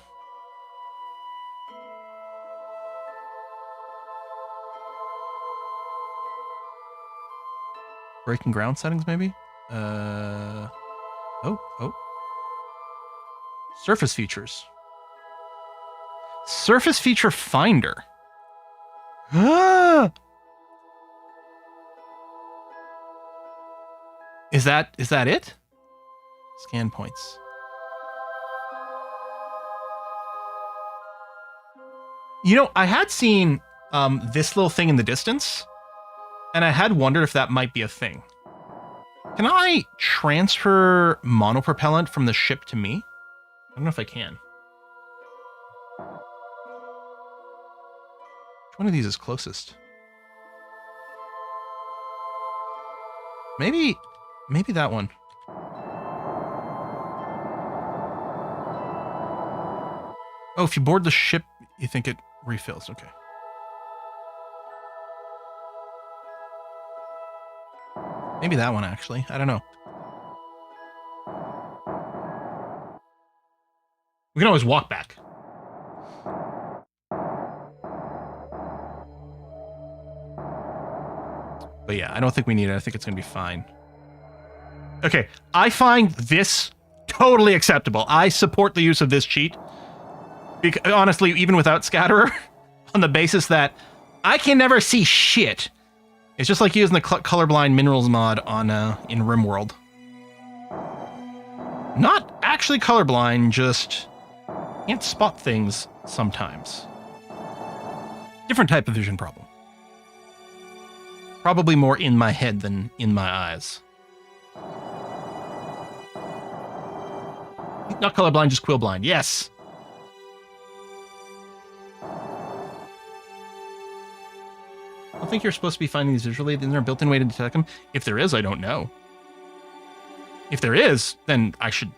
S1: Breaking ground settings, maybe? Oh. Surface features. Surface feature finder. Ah! Is that it? Scan points. You know, I had seen this little thing in the distance, and I had wondered if that might be a thing. Can I transfer monopropellant from the ship to me? I don't know if I can. Which one of these is closest? Maybe that one. Oh, if you board the ship, you think it refills. Okay. Maybe that one, actually. I don't know. We can always walk back. But yeah, I don't think we need it. I think it's going to be fine. Okay, I find this totally acceptable. I support the use of this cheat. Because, honestly, even without Scatterer, on the basis that I can never see shit. It's just like using the colorblind minerals mod on in RimWorld. Not actually colorblind, just can't spot things sometimes. Different type of vision problem. Probably more in my head than in my eyes. Not colorblind, just quillblind. Yes! I don't think you're supposed to be finding these visually. Isn't there a built-in way to detect them? If there is, I don't know. If there is, then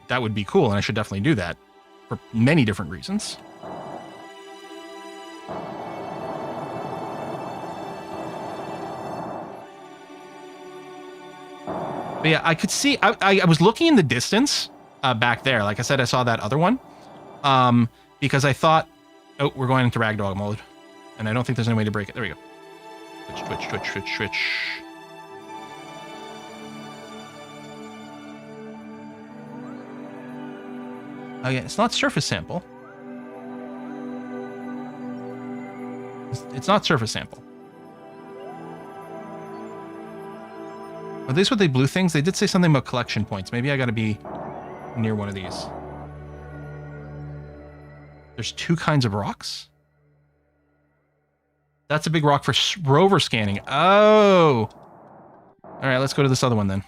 S1: that would be cool, and I should definitely do that. For many different reasons. But yeah, I could see, I was looking in the distance back there. Like I said, I saw that other one. Because I thought, oh, we're going into ragdoll mode. And I don't think there's any way to break it. There we go. Twitch. Oh yeah, it's not surface sample. It's not surface sample. Are these what they blue things? They did say something about collection points. Maybe I gotta be near one of these. There's 2 kinds of rocks. That's a big rock for rover scanning. Oh! Alright, let's go to this other one then.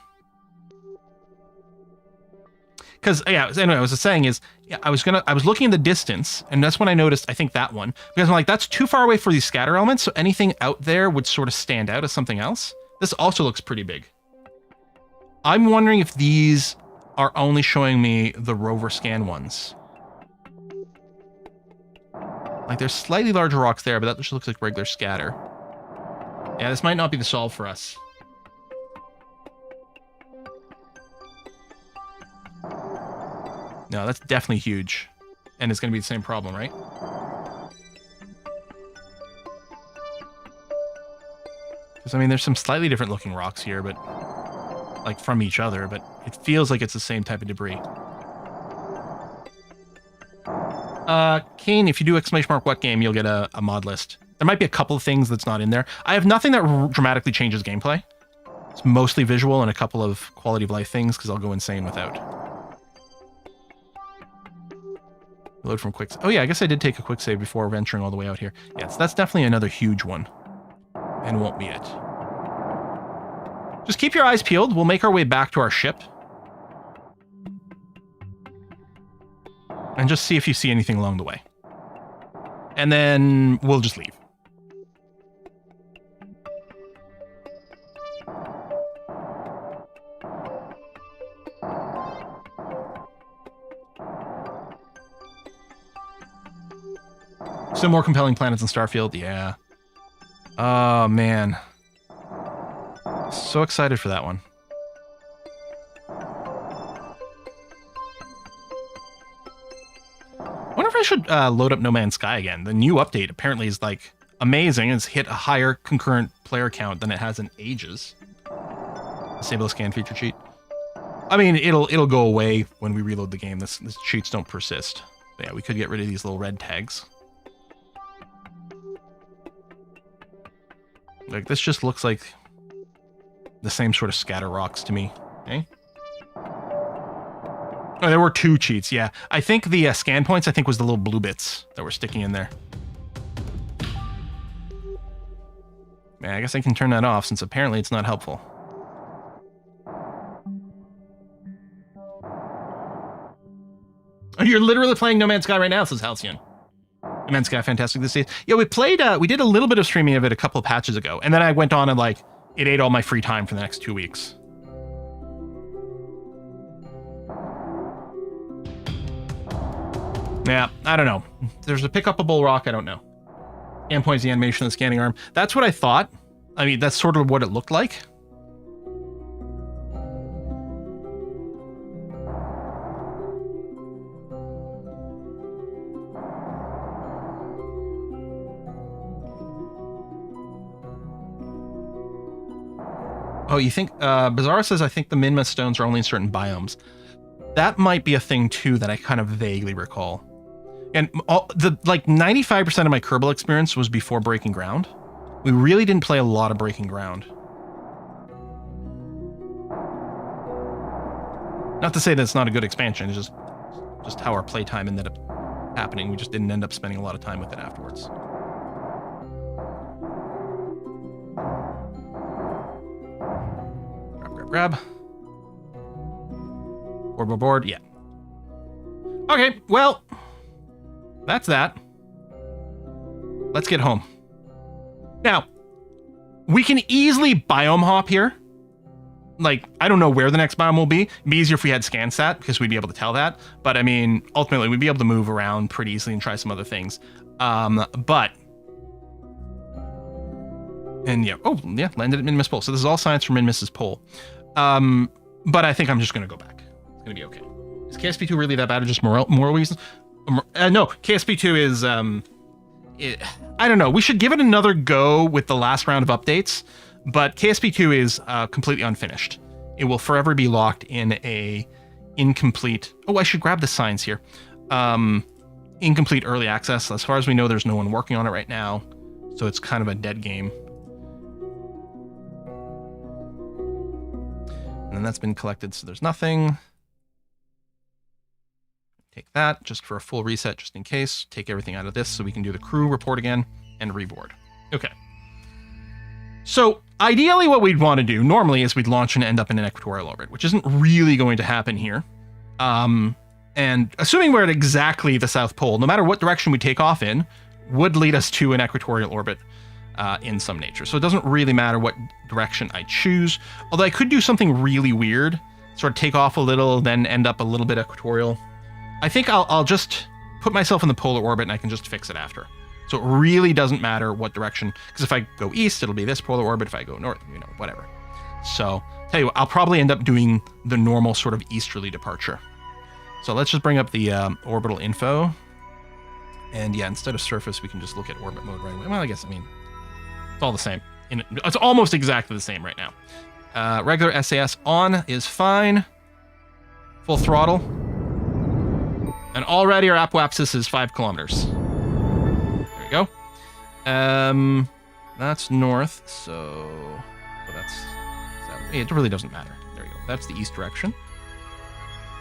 S1: Because, yeah, anyway, I was just saying is, yeah, I was looking in the distance, and that's when I noticed, I think, that one. Because I'm like, that's too far away for these scatter elements, so anything out there would sort of stand out as something else. This also looks pretty big. I'm wondering if these are only showing me the rover scan ones. Like, there's slightly larger rocks there, but that just looks like regular scatter. Yeah, this might not be the solve for us. No, that's definitely huge. And it's going to be the same problem, right? Because, I mean, there's some slightly different looking rocks here, but... like, from each other, but it feels like it's the same type of debris. Kane, if you do !what game, you'll get a mod list. There might be a couple of things that's not in there. I have nothing that dramatically changes gameplay. It's mostly visual and a couple of quality of life things, because I'll go insane without. Load from quick... oh yeah, I guess I did take a quick save before venturing all the way out here. Yes, that's definitely another huge one. And won't be it. Just keep your eyes peeled. We'll make our way back to our ship. And just see if you see anything along the way. And then we'll just leave. Some more compelling planets in Starfield, yeah. Oh, man. So excited for that one. I wonder if I should load up No Man's Sky again. The new update apparently is, like, amazing. It's hit a higher concurrent player count than it has in ages. Disable the scan feature cheat. I mean, it'll go away when we reload the game. This cheats don't persist. But yeah, we could get rid of these little red tags. Like, this just looks like the same sort of scatter rocks to me. Okay? Oh, there were 2 cheats, yeah. I think the scan points, I think, was the little blue bits that were sticking in there. Man, I guess I can turn that off, since apparently it's not helpful. Oh, you're literally playing No Man's Sky right now, says Halcyon. No Man's Sky, fantastic this day. Yeah, we played, we did a little bit of streaming of it a couple of patches ago, and then I went on and, like, it ate all my free time for the next 2 weeks. Yeah, I don't know. There's a pick-upable rock, I don't know. And points the animation of the scanning arm. That's what I thought. I mean, that's sort of what it looked like. Oh, you think... Bizarro says, I think the Minmus stones are only in certain biomes. That might be a thing, too, that I kind of vaguely recall. And like 95% of my Kerbal experience was before Breaking Ground. We really didn't play a lot of Breaking Ground. Not to say that it's not a good expansion, it's just how our playtime ended up happening. We just didn't end up spending a lot of time with it afterwards. Grab. Board. Yeah. Okay, well, that's that. Let's get home. Now, we can easily biome hop here. Like, I don't know where the next biome will be. It'd be easier if we had ScanSat, because we'd be able to tell that. But, I mean, ultimately, we'd be able to move around pretty easily and try some other things. But... and yeah, oh, yeah, landed at Minmus Pole. So this is all science from Minmus's pole. But I think I'm just going to go back. It's going to be okay. Is KSP2 really that bad or just moral reasons? No, KSP2 is, I don't know. We should give it another go with the last round of updates, but KSP2 is completely unfinished. It will forever be locked in a incomplete... oh, I should grab the signs here. Incomplete early access. As far as we know, there's no one working on it right now, so it's kind of a dead game. then that's been collected, so there's nothing. Take that just for a full reset, just in case. Take everything out of this so we can do the crew report again and reboard. Okay. So ideally what we'd want to do normally is we'd launch and end up in an equatorial orbit, which isn't really going to happen here. And assuming we're at exactly the South Pole, no matter what direction we take off in, would lead us to an equatorial orbit in some nature. So it doesn't really matter what direction I choose, although I could do something really weird, sort of take off a little, then end up a little bit equatorial. I think I'll just put myself in the polar orbit and I can just fix it after. So it really doesn't matter what direction, because if I go east, it'll be this polar orbit. If I go north, you know, whatever. So tell you what, I'll probably end up doing the normal sort of easterly departure. So let's just bring up the orbital info. And yeah, instead of surface, we can just look at orbit mode right away. Well, it's all the same. It's almost exactly the same right now. Regular SAS on is fine. Full throttle. And already our apoapsis is 5 kilometers. There we go. That's north, so that's south. It really doesn't matter. There you go. That's the east direction.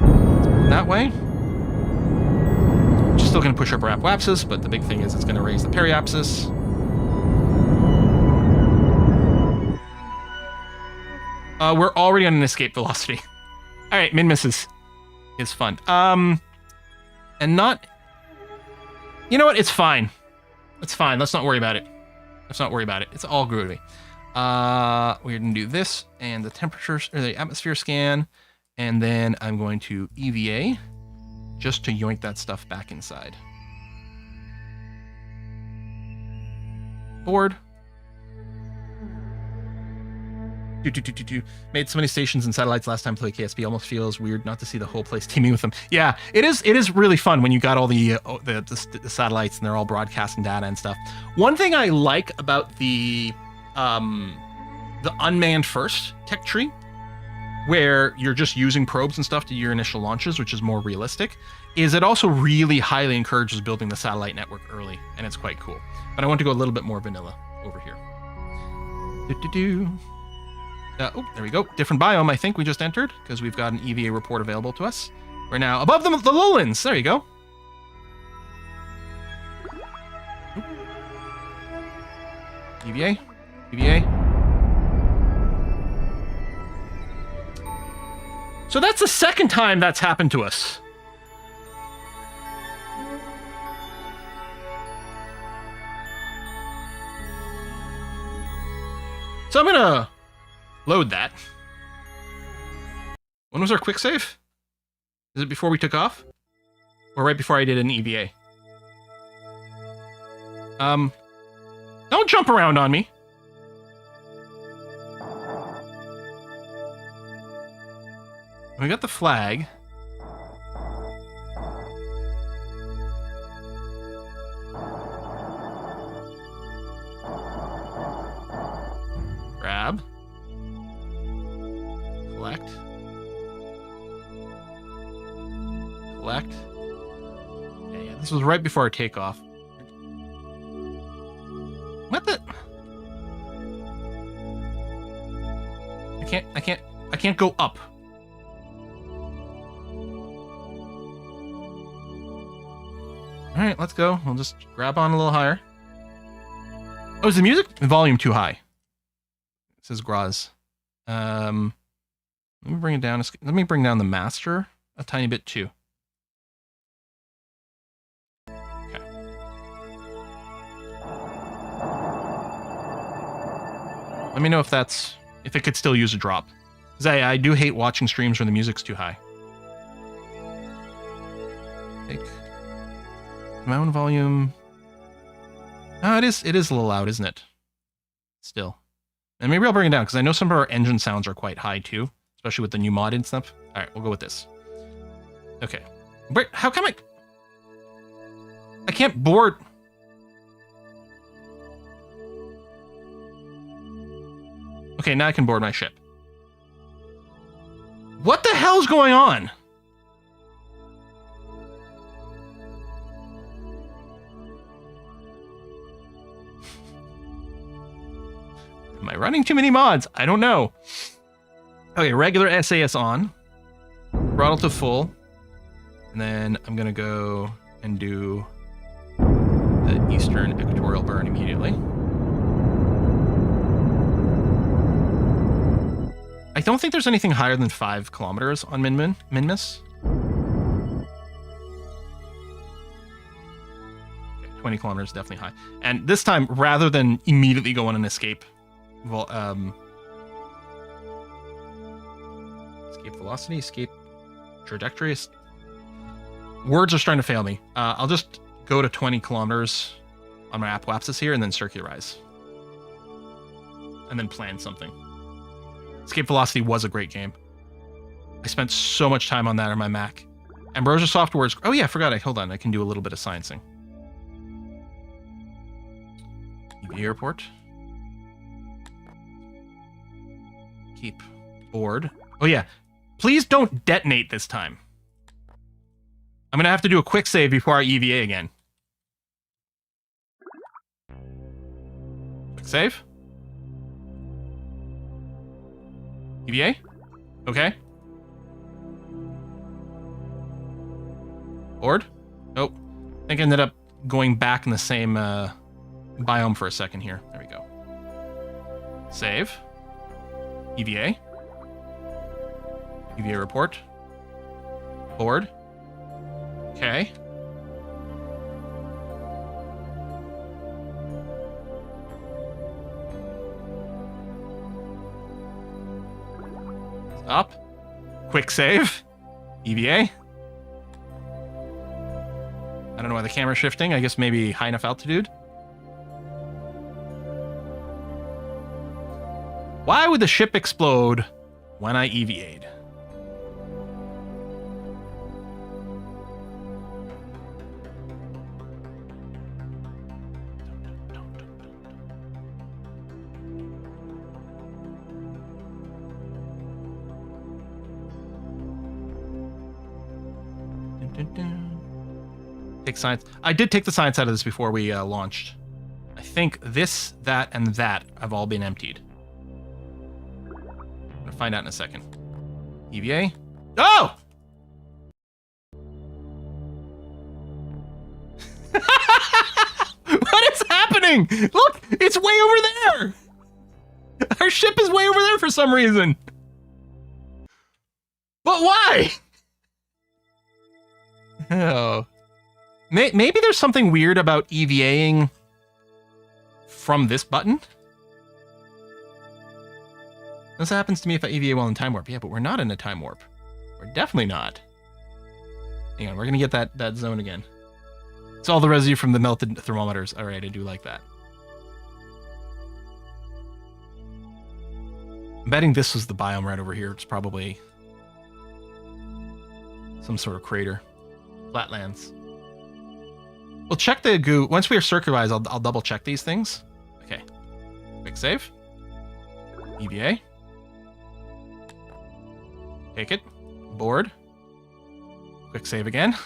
S1: That way. Which is still going to push up our apoapsis, but the big thing is it's going to raise the periapsis. We're already on an escape velocity. All right, Minmus is fun. And not... You know what? It's fine. It's fine. Let's not worry about it. Let's not worry about it. It's all groovy. We're going to do this and the temperature, or the atmosphere scan, and then I'm going to EVA just to yoink that stuff back inside. Board. Made so many stations and satellites last time played KSP. Almost feels weird not to see the whole place teaming with them. Yeah, it is really fun when you got all the satellites and they're all broadcasting data and stuff. One thing I like about the unmanned first tech tree, where you're just using probes and stuff to do your initial launches, which is more realistic, is it also really highly encourages building the satellite network early, and it's quite cool. But I want to go a little bit more vanilla over here. Oh, there we go. Different biome, I think we just entered, because we've got an EVA report available to us. We're now above the lowlands. There you go. EVA. EVA. So that's the second time that's happened to us. So I'm going to load that. When was our quick save? Is it before we took off? Or right before I did an EVA? Don't jump around on me. We got the flag. Grab. Collect. Collect. Yeah, this was right before our takeoff. What the? I can't go up. All right, let's go. We'll just grab on a little higher. Oh, is the music volume too high? It says Graz. Let me bring it down. Let me bring down the master a tiny bit too. Okay. Let me know if it could still use a drop. Because I do hate watching streams when the music's too high. Take amount of volume. Oh, it is a little loud, isn't it? Still. And maybe I'll bring it down, because I know some of our engine sounds are quite high too, especially with the new mod and stuff. All right, we'll go with this. Okay. How come I can't board? Okay, now I can board my ship. What the hell's going on? Am I running too many mods? I don't know. Okay, regular SAS on. Throttle to full. And then I'm going to go and do the eastern equatorial burn immediately. I don't think there's anything higher than 5 kilometers on Minmus. Okay, 20 kilometers is definitely high. And this time, rather than immediately go on an escape, escape velocity, escape trajectory. Words are starting to fail me. I'll just go to 20 kilometers on my apoapsis here and then circularize. And then plan something. Escape velocity was a great game. I spent so much time on that on my Mac. Ambrosia Software's... Oh yeah, I forgot. Hold on. I can do a little bit of sciencing. EV airport. Keep board. Oh yeah. Please don't detonate this time. I'm going to have to do a quick save before I EVA again. Quick save. EVA? Okay. Board? Nope. I think I ended up going back in the same biome for a second here. There we go. Save. EVA. EVA report. Board. Okay. Up. Quick save. EVA. I don't know why the camera's shifting. I guess maybe high enough altitude. Why would the ship explode when I EVA'd? Take science. I did take the science out of this before we launched. I think this, that, and that have all been emptied. I'm gonna find out in a second. EVA. Oh! What is happening? Look, it's way over there. Our ship is way over there for some reason. But why? Oh. Maybe there's something weird about EVAing from this button. This happens to me if I EVA while in time warp. Yeah, but we're not in a time warp. We're definitely not. Hang on, we're gonna get that zone again. It's all the residue from the melted thermometers. All right, I do like that. I'm betting this was the biome right over here. It's probably some sort of crater. Flatlands. We'll check the goo. Once we are circularized, I'll double check these things. Okay. Quick save. EVA. Take it. Board. Quick save again.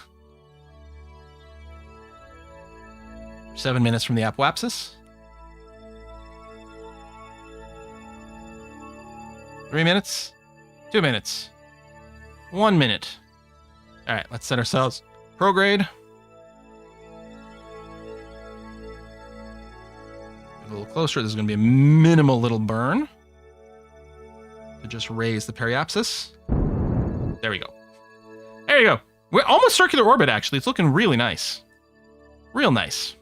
S1: 7 minutes from the apoapsis. 3 minutes. 2 minutes. 1 minute. All right, let's set ourselves prograde. A little closer. This is going to be a minimal little burn to just raise the periapsis. There we go. There you go. We're almost circular orbit, actually. It's looking really nice. Real nice.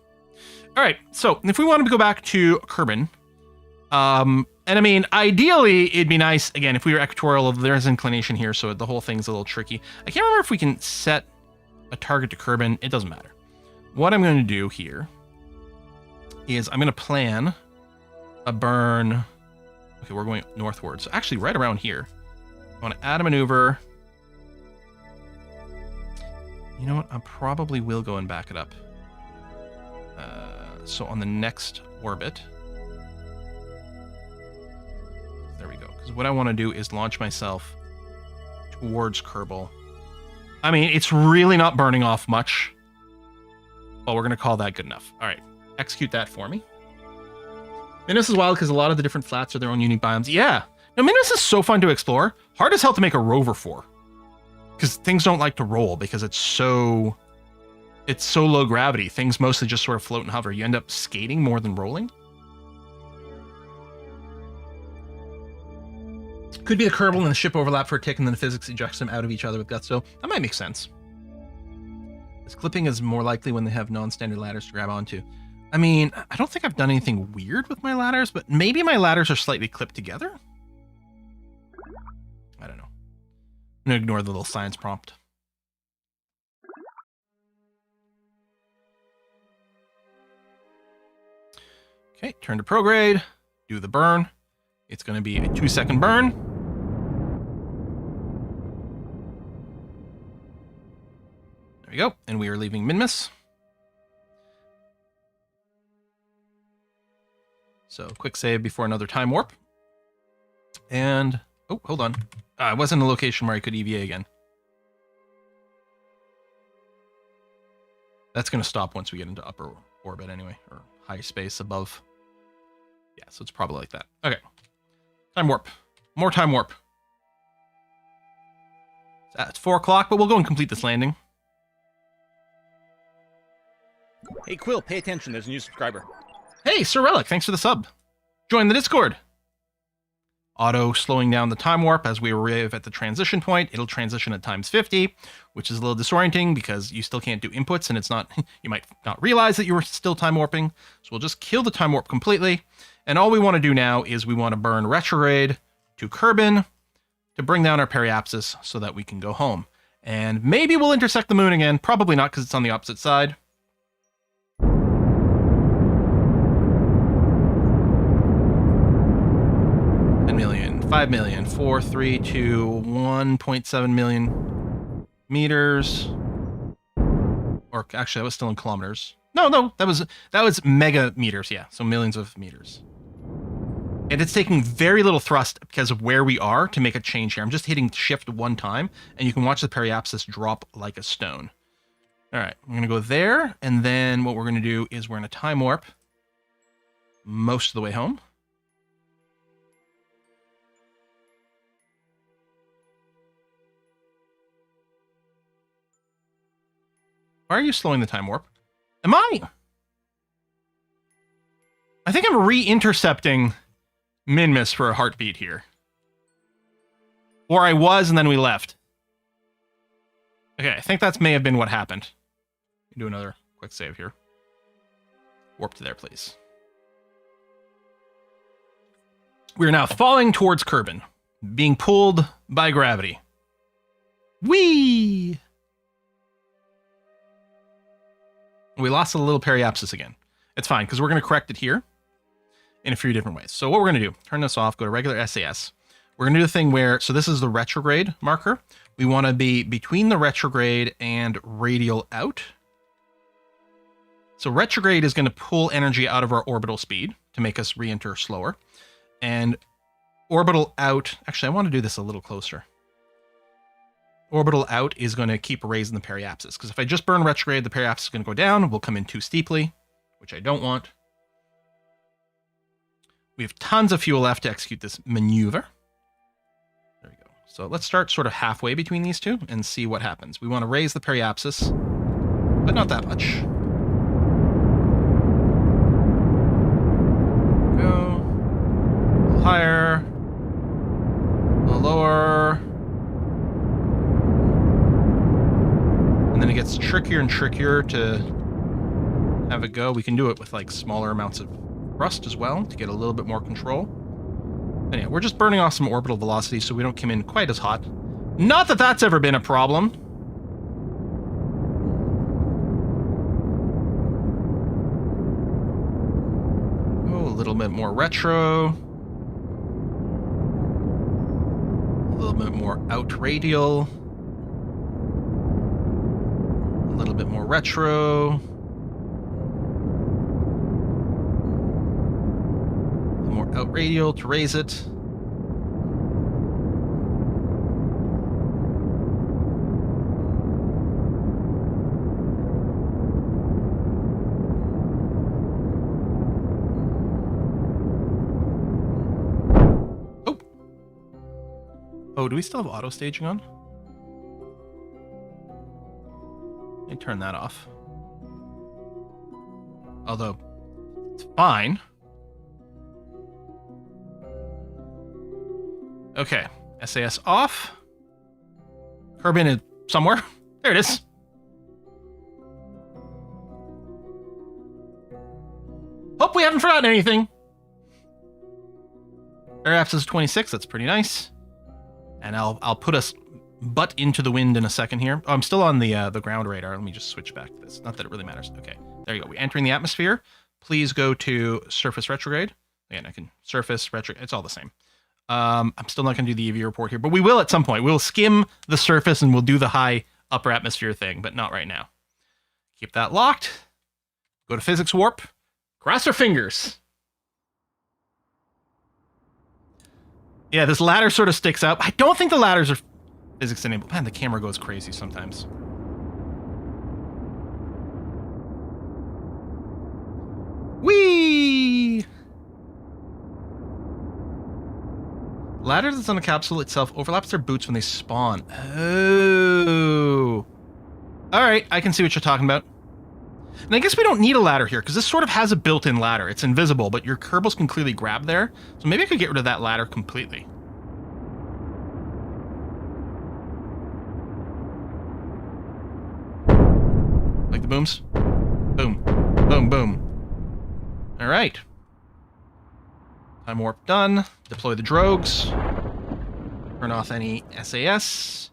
S1: All right, so if we wanted to go back to Kerbin, and I mean, ideally, it'd be nice, again, if we were equatorial, there's inclination here, so the whole thing's a little tricky. I can't remember if we can set a target to Kerbin. It doesn't matter. What I'm going to do here is I'm going to plan a burn. Okay, we're going northward. So actually, right around here, I want to add a maneuver. You know what? I probably will go and back it up. So on the next orbit. There we go. Because what I want to do is launch myself towards Kerbal. I mean, it's really not burning off much. But we're going to call that good enough. All right. Execute that for me. And this is wild because a lot of the different flats are their own unique biomes. Yeah. Now, Minmus is so fun to explore. Hard as hell to make a rover for. Because things don't like to roll because it's so low gravity. Things mostly just sort of float and hover. You end up skating more than rolling. Could be the Kerbal and the ship overlap for a tick, and then the physics ejects them out of each other with gusto. That might make sense. This clipping is more likely when they have non-standard ladders to grab onto. I mean, I don't think I've done anything weird with my ladders, but maybe my ladders are slightly clipped together? I don't know. I'm going to ignore the little science prompt. Okay, turn to prograde, do the burn. It's going to be a 2-second burn. There we go, and we are leaving Minmus. So, quick save before another time warp. And, oh, hold on. I was in a location where I could EVA again. That's going to stop once we get into upper orbit anyway, or high space above. Yeah, so it's probably like that. Okay. Time warp. More time warp. It's 4 o'clock, but we'll go and complete this landing.
S2: Hey, Quill, pay attention. There's a new subscriber.
S1: Hey, Sir Relic, thanks for the sub. Join the Discord. Auto slowing down the time warp as we arrive at the transition point. It'll transition at times 50, which is a little disorienting because you still can't do inputs and it's not, you might not realize that you were still time warping. So we'll just kill the time warp completely. And all we want to do now is we want to burn retrograde to Kerbin to bring down our periapsis so that we can go home. And maybe we'll intersect the moon again. Probably not because it's on the opposite side. Million, 5 million, 4, 3, 2, 1.7 million meters. Or actually, that was still in kilometers. No, that was mega meters, yeah. So millions of meters. And it's taking very little thrust because of where we are to make a change here. I'm just hitting shift 1 time, and you can watch the periapsis drop like a stone. All right, I'm going to go there, and then what we're going to do is we're going to time warp most of the way home. Why are you slowing the time warp? Am I? I think I'm re-intercepting Minmus for a heartbeat here. Or I was, and then we left. Okay, I think that may have been what happened. Do another quick save here. Warp to there, please. We are now falling towards Kerbin, being pulled by gravity. Whee! We lost a little periapsis again. It's fine, because we're going to correct it here in a few different ways. So what we're going to do, turn this off, go to regular SAS. We're going to do the thing where, so this is the retrograde marker. We want to be between the retrograde and radial out. So retrograde is going to pull energy out of our orbital speed to make us re-enter slower. And orbital out, actually I want to do this a little closer. Orbital out is going to keep raising the periapsis, because if I just burn retrograde, the periapsis is going to go down. We'll come in too steeply, which I don't want. We have tons of fuel left to execute this maneuver. There we go. So let's start sort of halfway between these two and see what happens. We want to raise the periapsis, but not that much. Go. A little higher. A little lower. And then it gets trickier and trickier to have it go. We can do it with like smaller amounts of thrust as well to get a little bit more control. And yeah, we're just burning off some orbital velocity so we don't come in quite as hot. Not that that's ever been a problem. Oh, a little bit more retro. A little bit more out radial. A little bit more retro. A little more out radial to raise it. Oh, Oh, do we still have auto staging on? Let me turn that off. Although, it's fine. Okay, SAS off. Kerbin is somewhere. There it is. Hope we haven't forgotten anything. Air abscess 26, that's pretty nice. And I'll put us butt into the wind in a second here. Oh, I'm still on the ground radar. Let me just switch back to this. Not that it really matters. Okay, there you go. We're entering the atmosphere. Please go to surface retrograde. Again, I can surface retrograde. It's all the same. I'm still not going to do the EV report here, but we will at some point. We'll skim the surface and we'll do the high upper atmosphere thing, but not right now. Keep that locked. Go to physics warp. Cross our fingers. Yeah, this ladder sort of sticks out. I don't think the ladders are physics enabled. Man, the camera goes crazy sometimes. Whee! Ladder that's on the capsule itself overlaps their boots when they spawn. Oh. Alright, I can see what you're talking about. And I guess we don't need a ladder here, because this sort of has a built-in ladder. It's invisible, but your Kerbals can clearly grab there. So maybe I could get rid of that ladder completely. Like the booms? Boom. Boom, boom. Alright. Time warp done. Deploy the drogues. Turn off any SAS.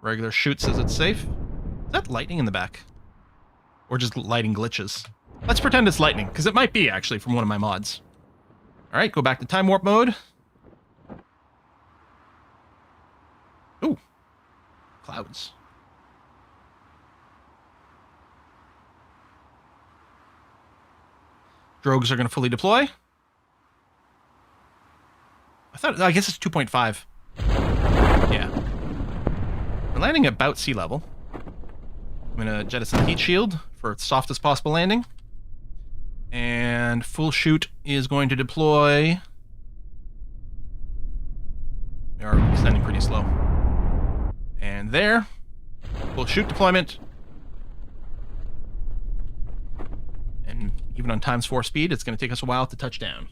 S1: Regular shoot says it's safe. Is that lightning in the back? Or just lighting glitches? Let's pretend it's lightning, because it might be, actually, from one of my mods. Alright, go back to time warp mode. Ooh. Clouds. Drogues are going to fully deploy. I guess it's 2.5. Yeah. We're landing at about sea level. I'm going to jettison the heat shield for its softest possible landing. And full shoot is going to deploy. We are extending pretty slow. And there. Full shoot deployment. And even on ×4 speed, it's going to take us a while to touch down.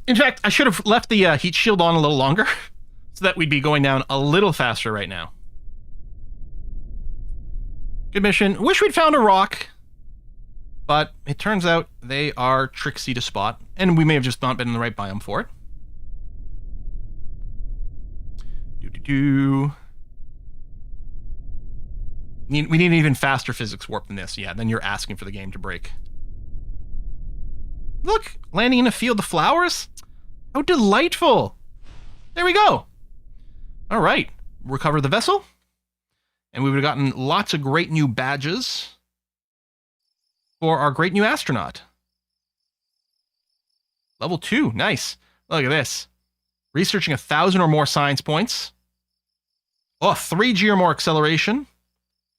S1: In fact, I should have left the heat shield on a little longer so that we'd be going down a little faster right now. Good mission. Wish we'd found a rock, but it turns out they are tricksy to spot, and we may have just not been in the right biome for it. We need an even faster physics warp than this. Yeah, then you're asking for the game to break. Look, landing in a field of flowers. How delightful. There we go. All right, recover the vessel. And we would have gotten lots of great new badges for our great new astronaut. Level 2, nice. Look at this. Researching 1,000 or more science points. Oh, 3G or more acceleration.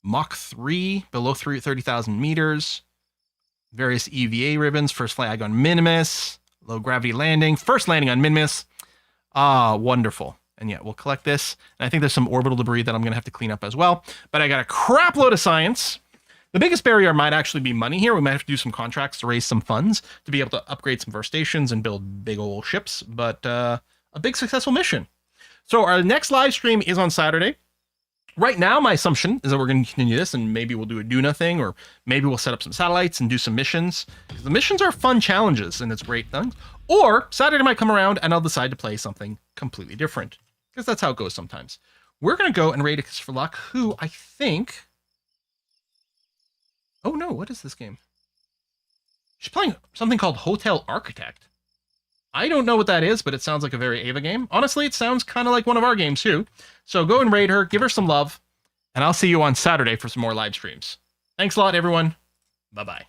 S1: Mach 3, below 30,000 meters. Various EVA ribbons. First flag on Minmus. Low gravity landing. First landing on Minmus. Ah, wonderful. And yeah, we'll collect this. And I think there's some orbital debris that I'm going to have to clean up as well. But I got a crap load of science. The biggest barrier might actually be money here. We might have to do some contracts to raise some funds to be able to upgrade some of our stations and build big old ships. But a big successful mission. So our next live stream is on Saturday. Right now, my assumption is that we're going to continue this, and maybe we'll do a Duna thing, or maybe we'll set up some satellites and do some missions. Because the missions are fun challenges, and it's great things. Or Saturday might come around, and I'll decide to play something completely different. Because that's how it goes sometimes. We're going to go and raid for Luck, who I think... Oh no, what is this game? She's playing something called Hotel Architect. I don't know what that is, but it sounds like a very Ava game. Honestly, it sounds kind of like one of our games too. So go and raid her, give her some love, and I'll see you on Saturday for some more live streams. Thanks a lot, everyone. Bye-bye.